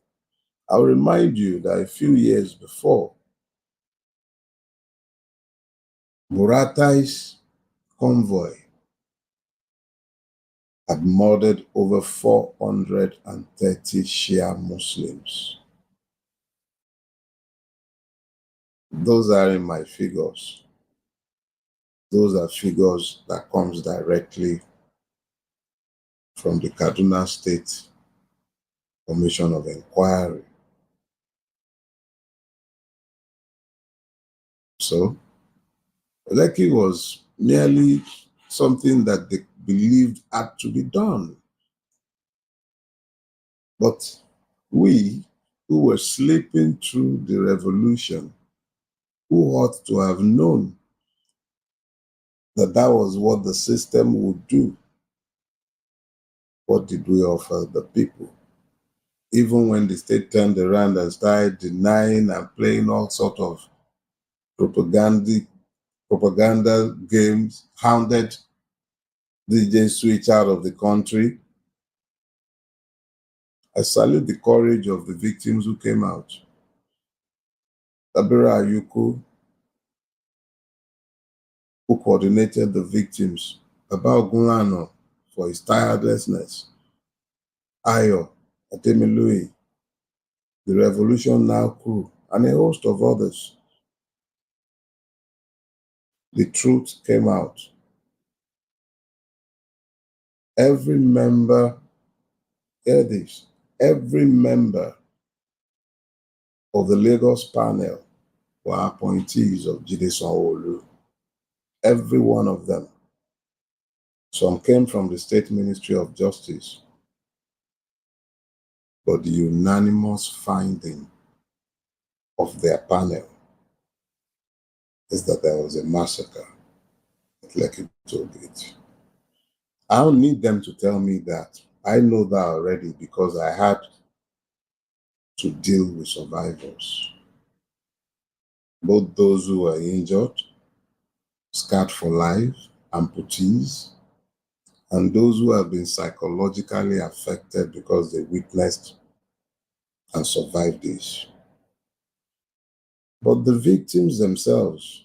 I'll remind you that a few years before, Muratai's convoy had murdered over 430 Shia Muslims. Those are in my figures. Those are figures that comes directly from the Kaduna State Commission of Inquiry. So, Lekki was merely something that they believed had to be done. But we, who were sleeping through the revolution, who ought to have known that that was what the system would do, what did we offer the people? Even when the state turned around and started denying and playing all sorts of propaganda games, hounded DJ Switch out of the country, I salute the courage of the victims who came out. Abira Ayuku, who coordinated the victims, Baba Ogunlana for his tirelessness, Ayo Atemilui, the Revolution Now crew, and a host of others. The truth came out. Every member, hear this, every member of the Lagos panel were appointees of Jide Sanwo-Olu. Every one of them. Some came from the State Ministry of Justice. But the unanimous finding of their panel is that there was a massacre at Lekki Toll Gate. I don't need them to tell me that. I know that already because I had to deal with survivors. Both those who were injured, scarred for life, amputees, and those who have been psychologically affected because they witnessed and survived this. But the victims themselves,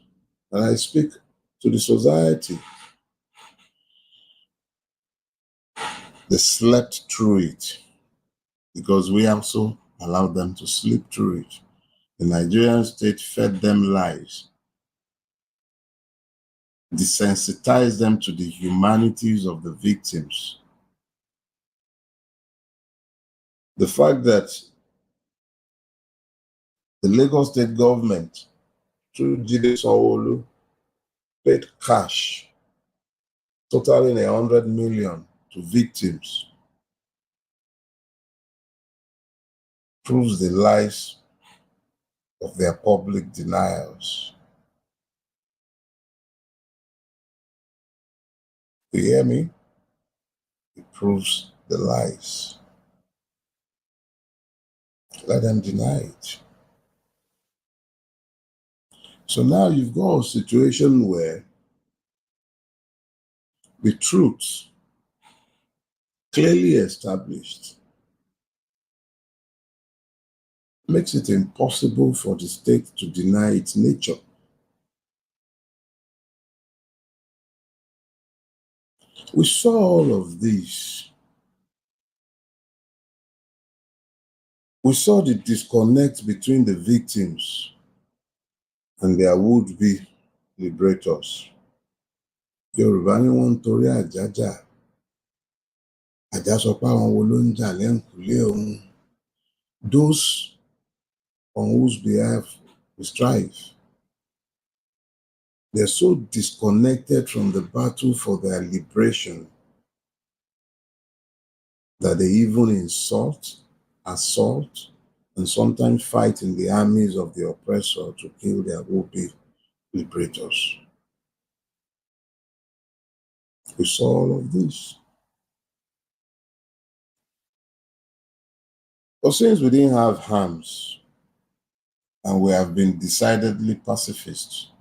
and I speak to the society, they slept through it because we also allowed them to sleep through it. The Nigerian state fed them lies, desensitized them to the humanities of the victims. The fact that the Lagos state government, through Jide Sanwo-Olu, paid cash, totaling 100 million to victims, proves the lies of their public denials. You hear me? It proves the lies. Let them deny it. So now you've got a situation where the truth clearly established makes it impossible for the state to deny its nature. We saw all of this We saw the disconnect between the victims and their would-be liberators. Yorùbá ní wọ́n ń torí àjájà. Àjá sọ pé àwọn wo ló ń jà lẹ́ǹkùlé òun. Those on whose behalf we strive. They're so disconnected from the battle for their liberation that they even insult, assault, and sometimes fight in the armies of the oppressor to kill their would-be liberators. We saw all of this. But since we didn't have arms, and we have been decidedly pacifists,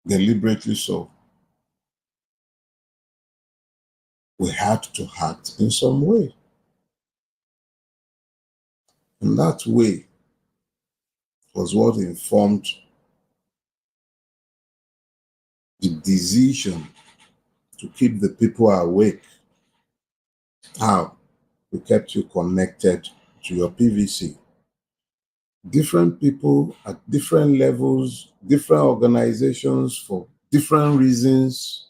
deliberately so, we had to act in some way. And that way was what informed the decision to keep the people awake. How? We kept you connected to your PVC. Different people at different levels, different organizations for different reasons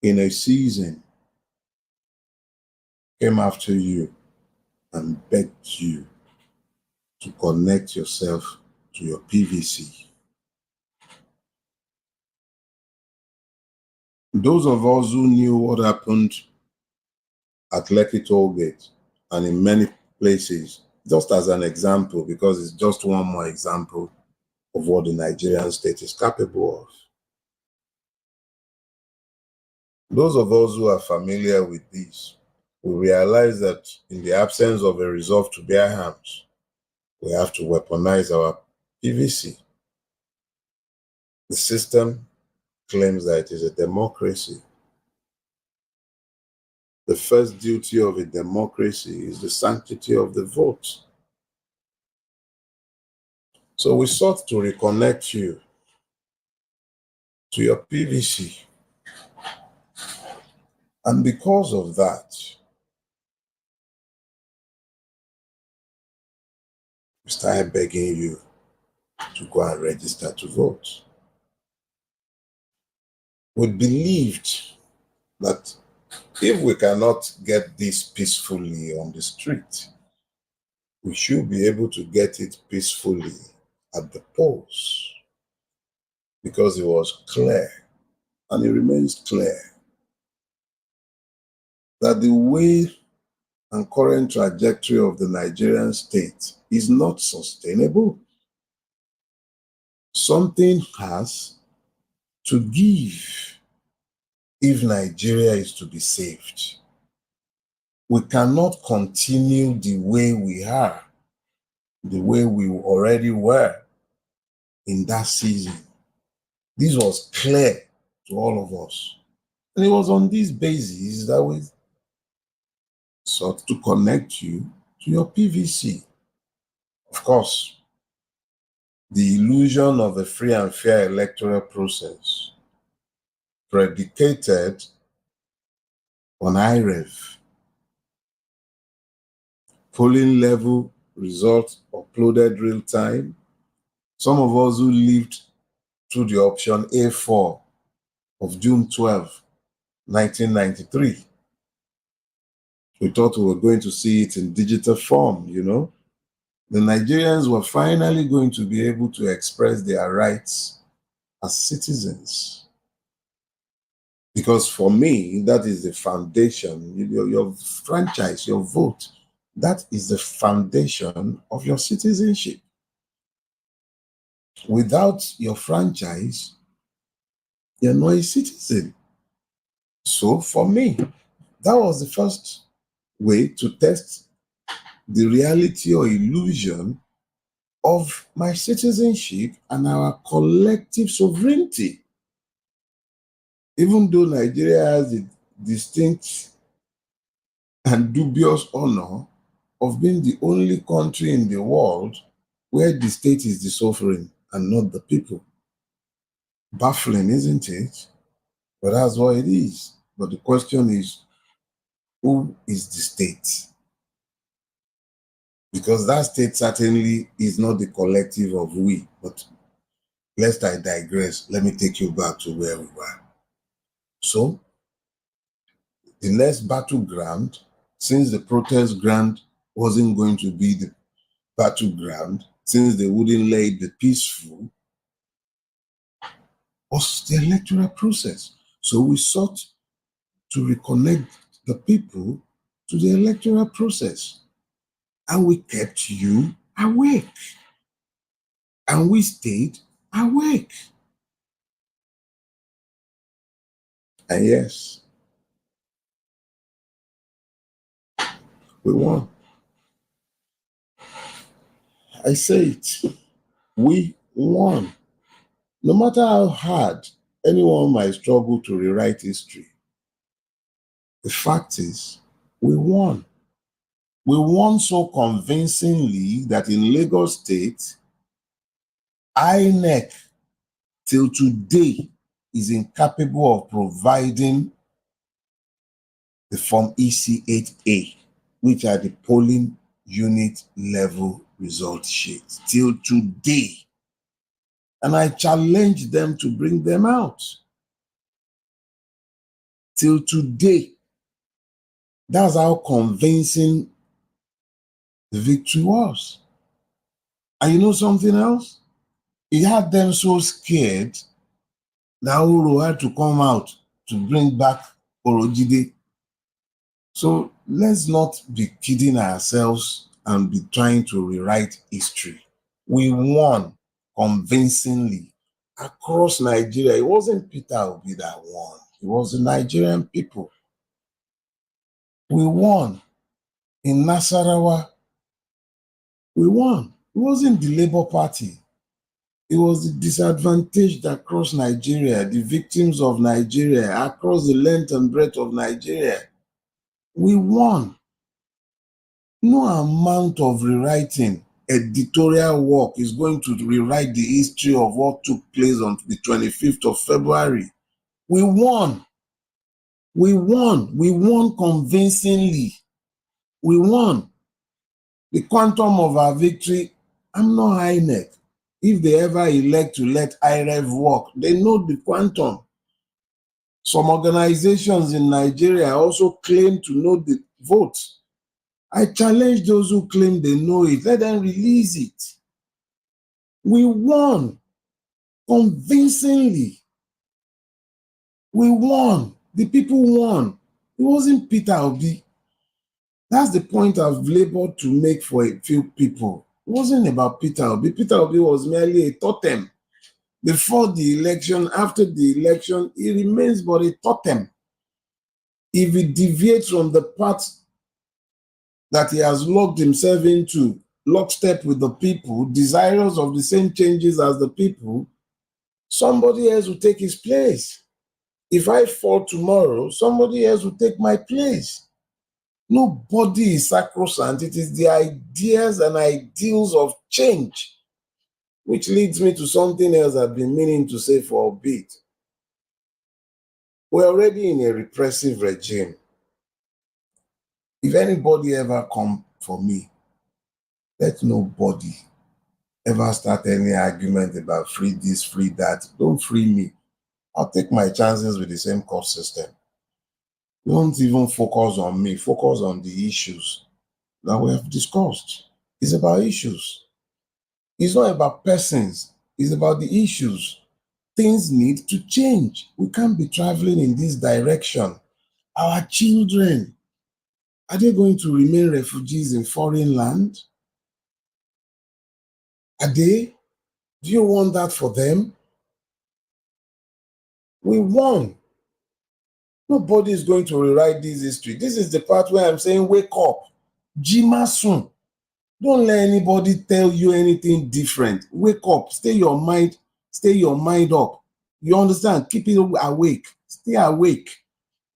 in a season came after you and begged you to connect yourself to your PVC. Those of us who knew what happened at Lekki Tollgate and in many places, just as an example, because it's just one more example of what the Nigerian state is capable of. Those of us who are familiar with this will realize that in the absence of a resolve to bear arms, we have to weaponize our PVC. The system claims that it is a democracy. The first duty of a democracy is the sanctity of the vote. So we sought to reconnect you to your PVC. And because of that, we started begging you to go and register to vote. We believed that if we cannot get this peacefully on the street, we should be able to get it peacefully at the polls, because it was clear, and it remains clear, that the way and current trajectory of the Nigerian state is not sustainable. Something has to give if Nigeria is to be saved. We cannot continue the way we are, the way we already were in that season. This was clear to all of us. And it was on this basis that we sought to connect you to your PVC. Of course, the illusion of a free and fair electoral process predicated on IREV. Polling level results uploaded real time. Some of us who lived through the option A4 of June 12, 1993, we thought we were going to see it in digital form, you know. The Nigerians were finally going to be able to express their rights as citizens. Because for me, that is the foundation, your franchise, your vote, that is the foundation of your citizenship. Without your franchise, you're not a citizen. So for me, that was the first way to test the reality or illusion of my citizenship and our collective sovereignty. Even though Nigeria has a distinct and dubious honor of being the only country in the world where the state is the sovereign and not the people. Baffling, isn't it? But that's what it is. But the question is, who is the state? because that state certainly is not the collective of we. But lest I digress, let me take you back to where we were. So, the next battleground, since the protest ground wasn't going to be the battleground, since they wouldn't let it be peaceful, was the electoral process. So we sought to reconnect the people to the electoral process. And we kept you awake. And we stayed awake. And yes, we won. I say it, we won. No matter how hard anyone might struggle to rewrite history, the fact is, we won. We won so convincingly that in Lagos State, INEC till today is incapable of providing the Form EC8A, which are the polling unit level result sheets, till today. And I challenge them to bring them out. Till today. That's how convincing the victory was. And you know something else? It had them so scared that Uru had to come out to bring back Orojide. So let's not be kidding ourselves and be trying to rewrite history. We won convincingly across Nigeria. It wasn't Peter Obi that won. It was the Nigerian people. We won in Nasarawa. We won. It wasn't the Labour Party. It was the disadvantaged across Nigeria, the victims of Nigeria, across the length and breadth of Nigeria. We won. No amount of rewriting, editorial work is going to rewrite the history of what took place on the 25th of February. We won. We won. We won convincingly. We won. The quantum of our victory, I'm not INEC. If they ever elect to let IREV work, they know the quantum. Some organizations in Nigeria also claim to know the votes. I challenge those who claim they know it. Let them release it. We won convincingly. We won. The people won. It wasn't Peter Obi. That's the point I've labored to make for a few people. It wasn't about Peter Obi. Peter Obi was merely a totem. Before the election, after the election, he remains but a totem. If he deviates from the path that he has locked himself into, lockstep with the people, desirous of the same changes as the people, somebody else will take his place. If I fall tomorrow, somebody else will take my place. Nobody is sacrosanct. It is the ideas and ideals of change, which leads me to something else I've been meaning to say for a bit. We're already in a repressive regime. If anybody ever come for me, let nobody ever start any argument about free this, free that. Don't free me. I'll take my chances with the same court system. Don't even focus on me. Focus on the issues that we have discussed. It's about issues. It's not about persons. It's about the issues. Things need to change. We can't be traveling in this direction. Our children, are they going to remain refugees in foreign land? Are they? Do you want that for them? We won. Nobody is going to rewrite this history. This is the part where I'm saying, wake up. Jima soon. Don't let anybody tell you anything different. Wake up. Stay your mind up. You understand? Keep it awake. Stay awake.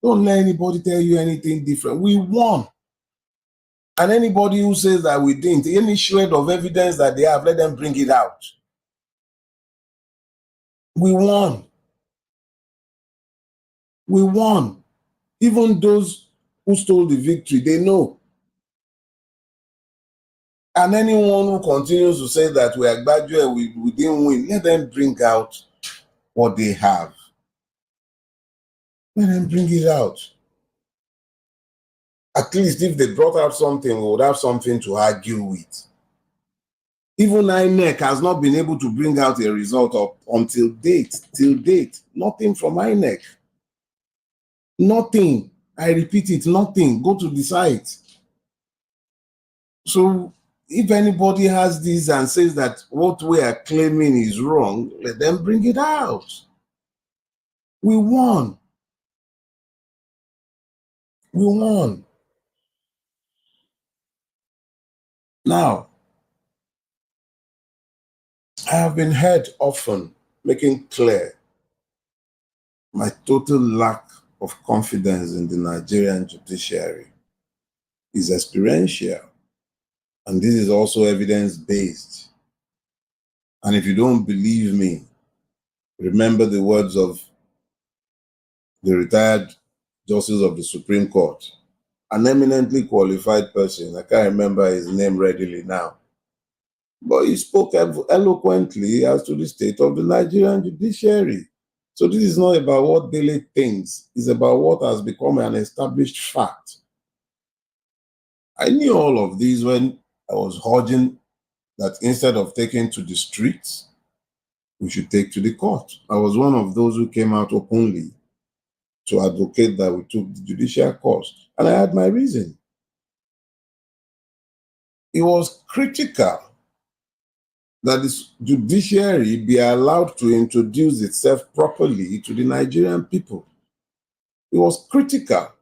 Don't let anybody tell you anything different. We won. And anybody who says that we didn't, any shred of evidence that they have, let them bring it out. We won. We won. Even those who stole the victory, they know. And anyone who continues to say that we are graduate, we didn't win, let them bring out what they have. Let them bring it out. At least if they brought out something, we would have something to argue with. Even INEC has not been able to bring out a result of until date, till date. Nothing from INEC. Nothing. I repeat it, nothing. Go to the site. So if anybody has this and says that what we are claiming is wrong, let them bring it out. We won. We won. Now, I have been heard often making clear my total lack of confidence in the Nigerian judiciary is experiential. And this is also evidence-based. And if you don't believe me, remember the words of the retired Justice of the Supreme Court, an eminently qualified person. I can't remember his name readily now. But he spoke eloquently as to the state of the Nigerian judiciary. So this is not about what Dele thinks. It's about what has become an established fact. I knew all of these when I was urging that instead of taking to the streets, we should take to the court. I was one of those who came out openly to advocate that we took the judicial course. And I had my reason. It was critical that the judiciary be allowed to introduce itself properly to the Nigerian people. It was critical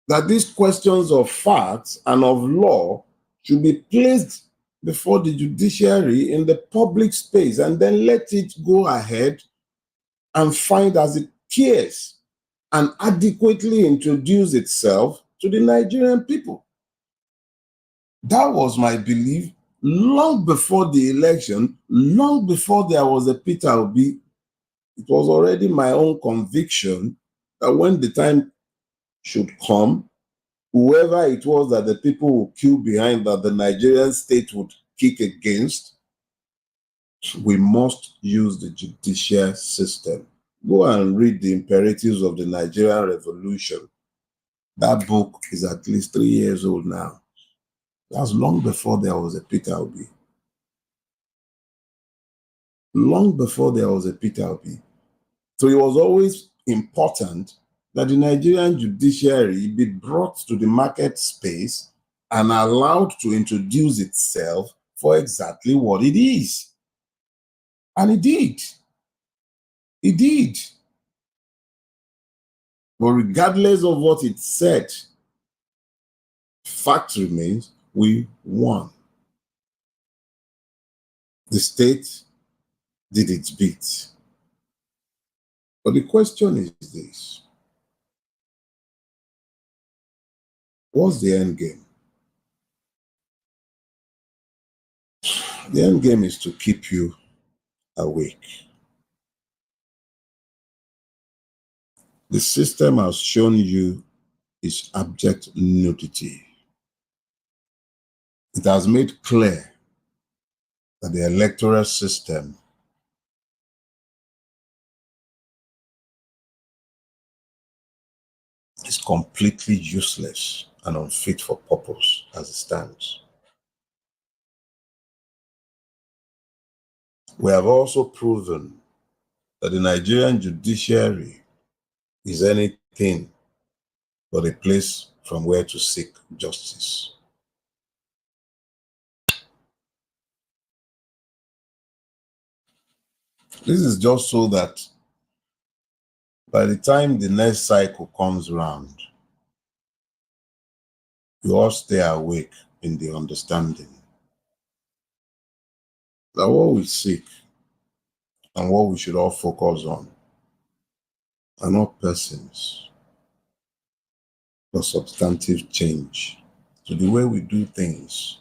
that these questions of facts and of law should be placed before the judiciary in the public space and then let it go ahead and find as it cares and adequately introduce itself to the Nigerian people. That was my belief long before the election, long before there was a Peter Obi. It was already my own conviction that when the time should come, whoever it was that the people would queue behind, that the Nigerian state would kick against, we must use the judicial system. Go and read The Imperatives of the Nigerian Revolution. That book is at least 3 years old now. That's long before there was a Peter Obi. Long before there was a Peter Obi. So it was always important that the Nigerian judiciary be brought to the market space and allowed to introduce itself for exactly what it is. And it did. It did. But regardless of what it said, fact remains, we won. The state did its bit. But the question is this: what's the end game? The end game is to keep you awake. The system has shown you its abject nudity. It has made clear that the electoral system is completely useless and unfit for purpose as it stands. We have also proven that the Nigerian judiciary is anything but a place from where to seek justice. This is just so that by the time the next cycle comes around, you all stay awake in the understanding that what we seek and what we should all focus on are not persons, but substantive change to the way we do things,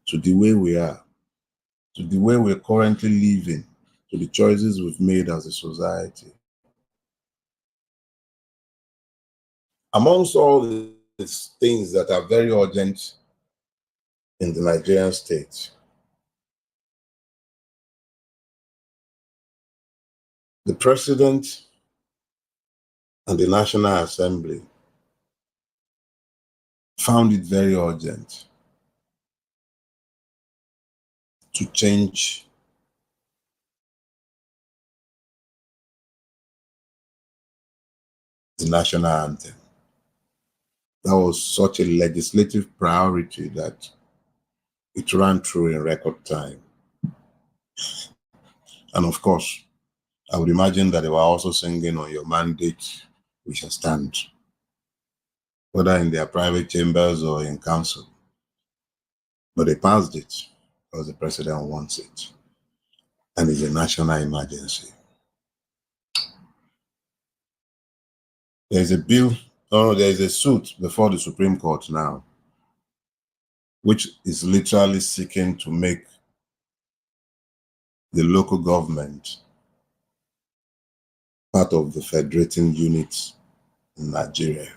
to the way we are, to the way we're currently living, to the choices we've made as a society. Amongst all these things that are very urgent in the Nigerian state, the president and the National Assembly found it very urgent to change the national anthem. That was such a legislative priority that it ran through in record time. And of course, I would imagine that they were also singing on your mandate, we shall stand, whether in their private chambers or in council. But they passed it because the president wants it. And it's a national emergency. There's a bill, there's a suit before the Supreme Court now, which is literally seeking to make the local government part of the federating units in Nigeria.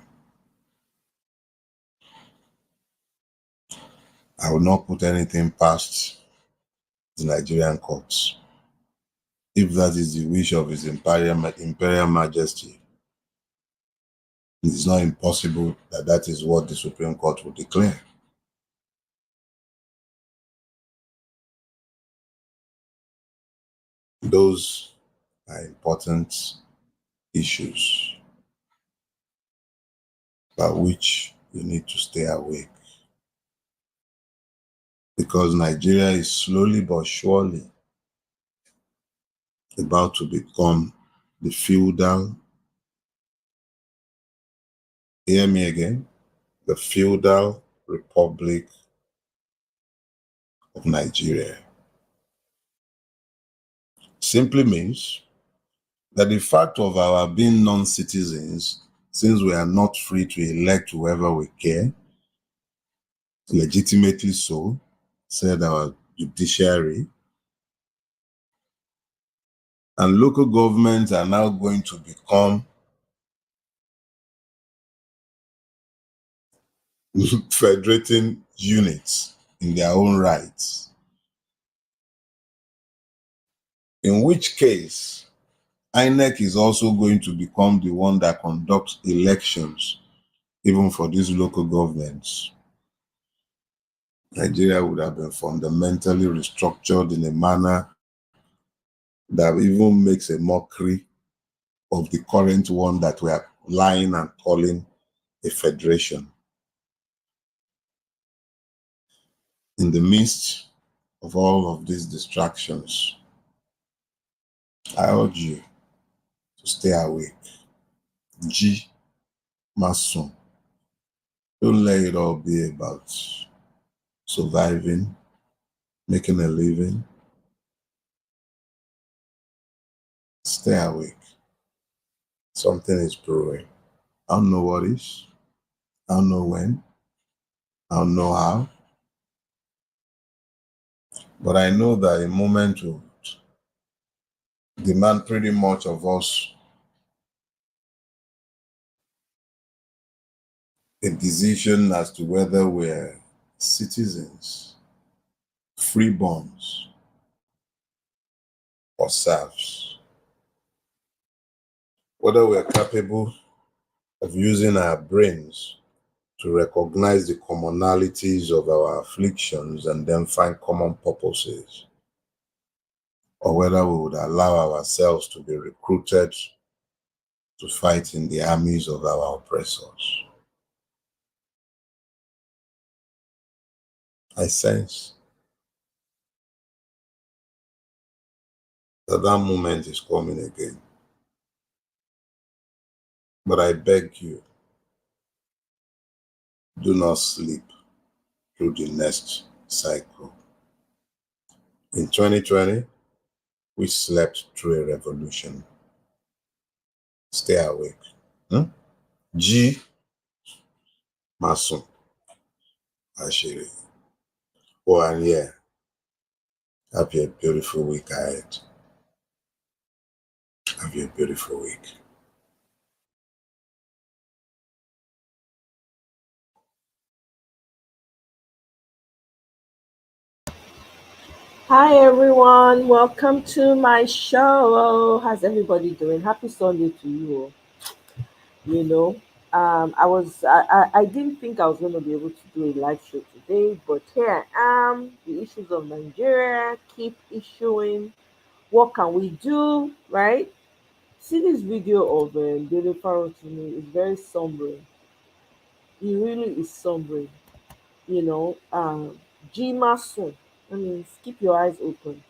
I will not put anything past the Nigerian courts. If that is the wish of His Imperial Majesty, it is not impossible that that is what the Supreme Court will declare. Those are important issues about which you need to stay awake. Because Nigeria is slowly but surely about to become the feudal, hear me again, the feudal republic of Nigeria. Simply means that the fact of our being non-citizens, since we are not free to elect whoever we care, legitimately so, said our judiciary, and local governments are now going to become federating units in their own rights. In which case, INEC is also going to become the one that conducts elections, even for these local governments. Nigeria would have been fundamentally restructured in a manner that even makes a mockery of the current one that we are lying and calling a federation. In the midst of all of these distractions, I urge you to stay awake. G. Mason. Don't let it all be about surviving, making a living. Stay awake. Something is brewing. I don't know what is. I don't know when. I don't know how. But I know that a moment will demand pretty much of us a decision as to whether we're citizens, freeborns, or serfs. Whether we're capable of using our brains to recognize the commonalities of our afflictions and then find common purposes, or whether we would allow ourselves to be recruited to fight in the armies of our oppressors. I sense that that moment is coming again. But I beg you, do not sleep through the next cycle. In 2020, we slept through a revolution. Stay awake. G. Mason. Ashiri. Oh, and yeah, have a beautiful week ahead. Have a beautiful week. Hi everyone, welcome to my show. How's everybody doing? Happy Sunday to you all. You know, I didn't think I was going to be able to do a live show today, but here I am. The issues of Nigeria keep issuing. What can we do, right? See this video of Dele Farrow to me is very sombering. It really is sombering. You know, Jima Sun. I mean, keep your eyes open.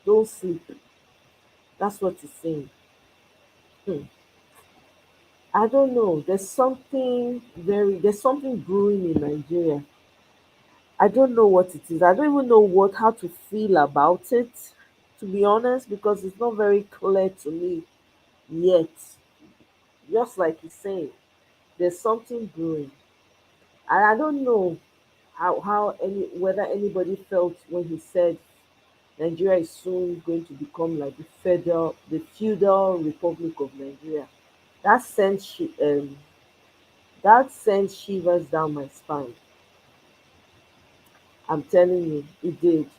Don't sleep. That's what he's saying. Hmm. I don't know. There's something brewing in Nigeria. I don't know what it is. I don't even know how to feel about it, to be honest, because it's not very clear to me yet. Just like he's saying, there's something brewing. And I don't know whether anybody felt when he said Nigeria is soon going to become like the feudal Republic of Nigeria. That sent shivers down my spine. I'm telling you, it did.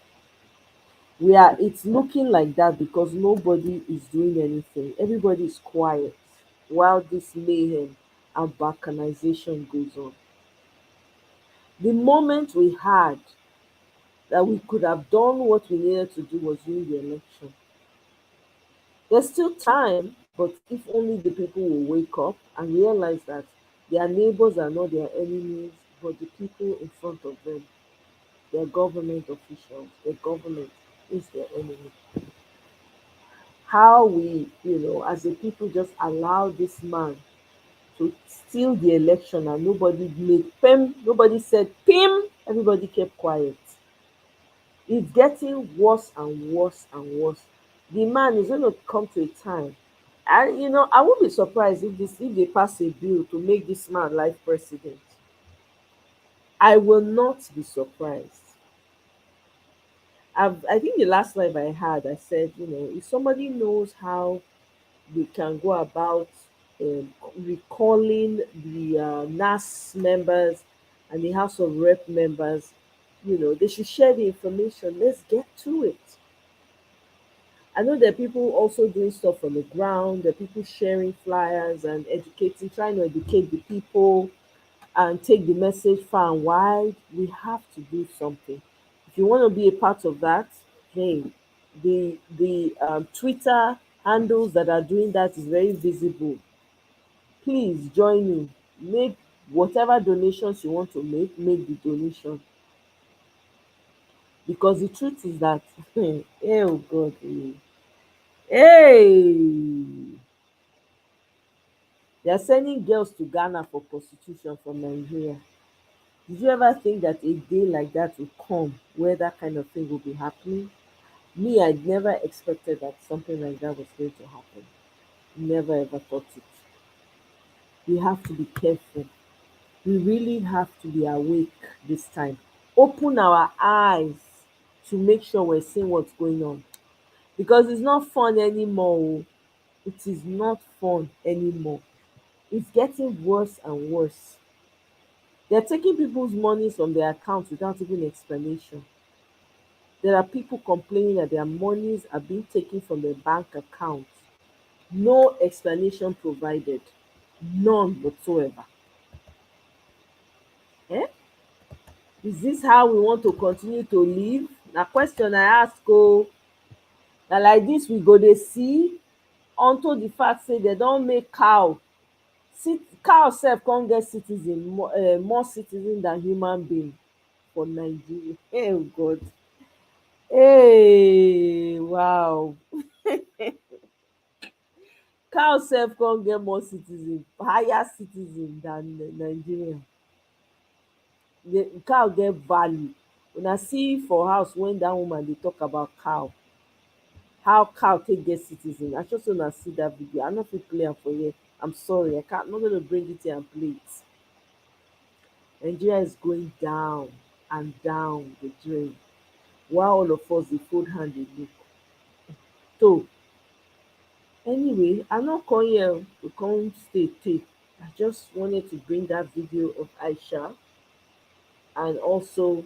It's looking like that because nobody is doing anything. Everybody is quiet while this mayhem and balkanization goes on. The moment we had that we could have done what we needed to do was during the election. There's still time, but if only the people will wake up and realize that their neighbors are not their enemies, but the people in front of them, their government officials, their government is their enemy. How we, as a people just allow this man to steal the election and nobody made pim, nobody said pim, everybody kept quiet. It's getting worse and worse and worse. The man is going to come to a time. And I won't be surprised if they pass a bill to make this man life president. I will not be surprised. I think the last live I had, I said, if somebody knows how we can go about recalling the NAS members and the House of Rep members, they should share the information. Let's get to it. I know there are people also doing stuff on the ground. There are people sharing flyers and trying to educate the people and take the message far and wide. We have to do something. If you want to be a part of that, hey, the Twitter handles that are doing that is very visible. Please join in. Make whatever donations you want to make the donation. Because the truth is that, oh God, hey, they are sending girls to Ghana for prostitution from Nigeria. Did you ever think that a day like that will come where that kind of thing will be happening? Me, I never expected that something like that was going to happen. Never ever thought it. We have to be careful. We really have to be awake this time. Open our eyes to make sure we're seeing what's going on. Because it's not fun anymore. Oh. It is not fun anymore. It's getting worse and worse. They're taking people's money from their accounts without even explanation. There are people complaining that their monies are being taken from their bank accounts. No explanation provided. None whatsoever. Eh? Is this how we want to continue to live? Na question I ask o. Na like this we go dey see unto the fact say dem don make cow sef come get more citizen than human being for Nigeria. Oh God. Hey, wow. Cow sef come get more citizen, higher citizen than Nigeria. The cow get value. Una see for house when that woman dey talk about cow, how cow take get citizen. I just wanna see that video. I no fit play am for here. I'm sorry, I'm not gonna bring it here and play it. Nigeria is going down and down the drain while all of us dey fold hand dey look. So anyway, I'm not come here to come stay tey. I just wanted to bring that video of Aisha and also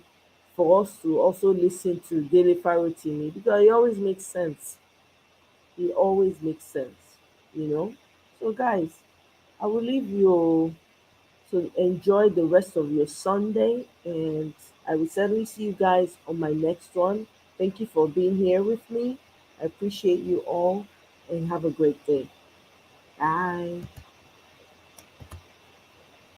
for us to also listen to Daily Farotimi, because it always makes sense. It always makes sense, you know. So, guys, I will leave you to enjoy the rest of your Sunday, and I will certainly see you guys on my next one. Thank you for being here with me. I appreciate you all, and have a great day. Bye.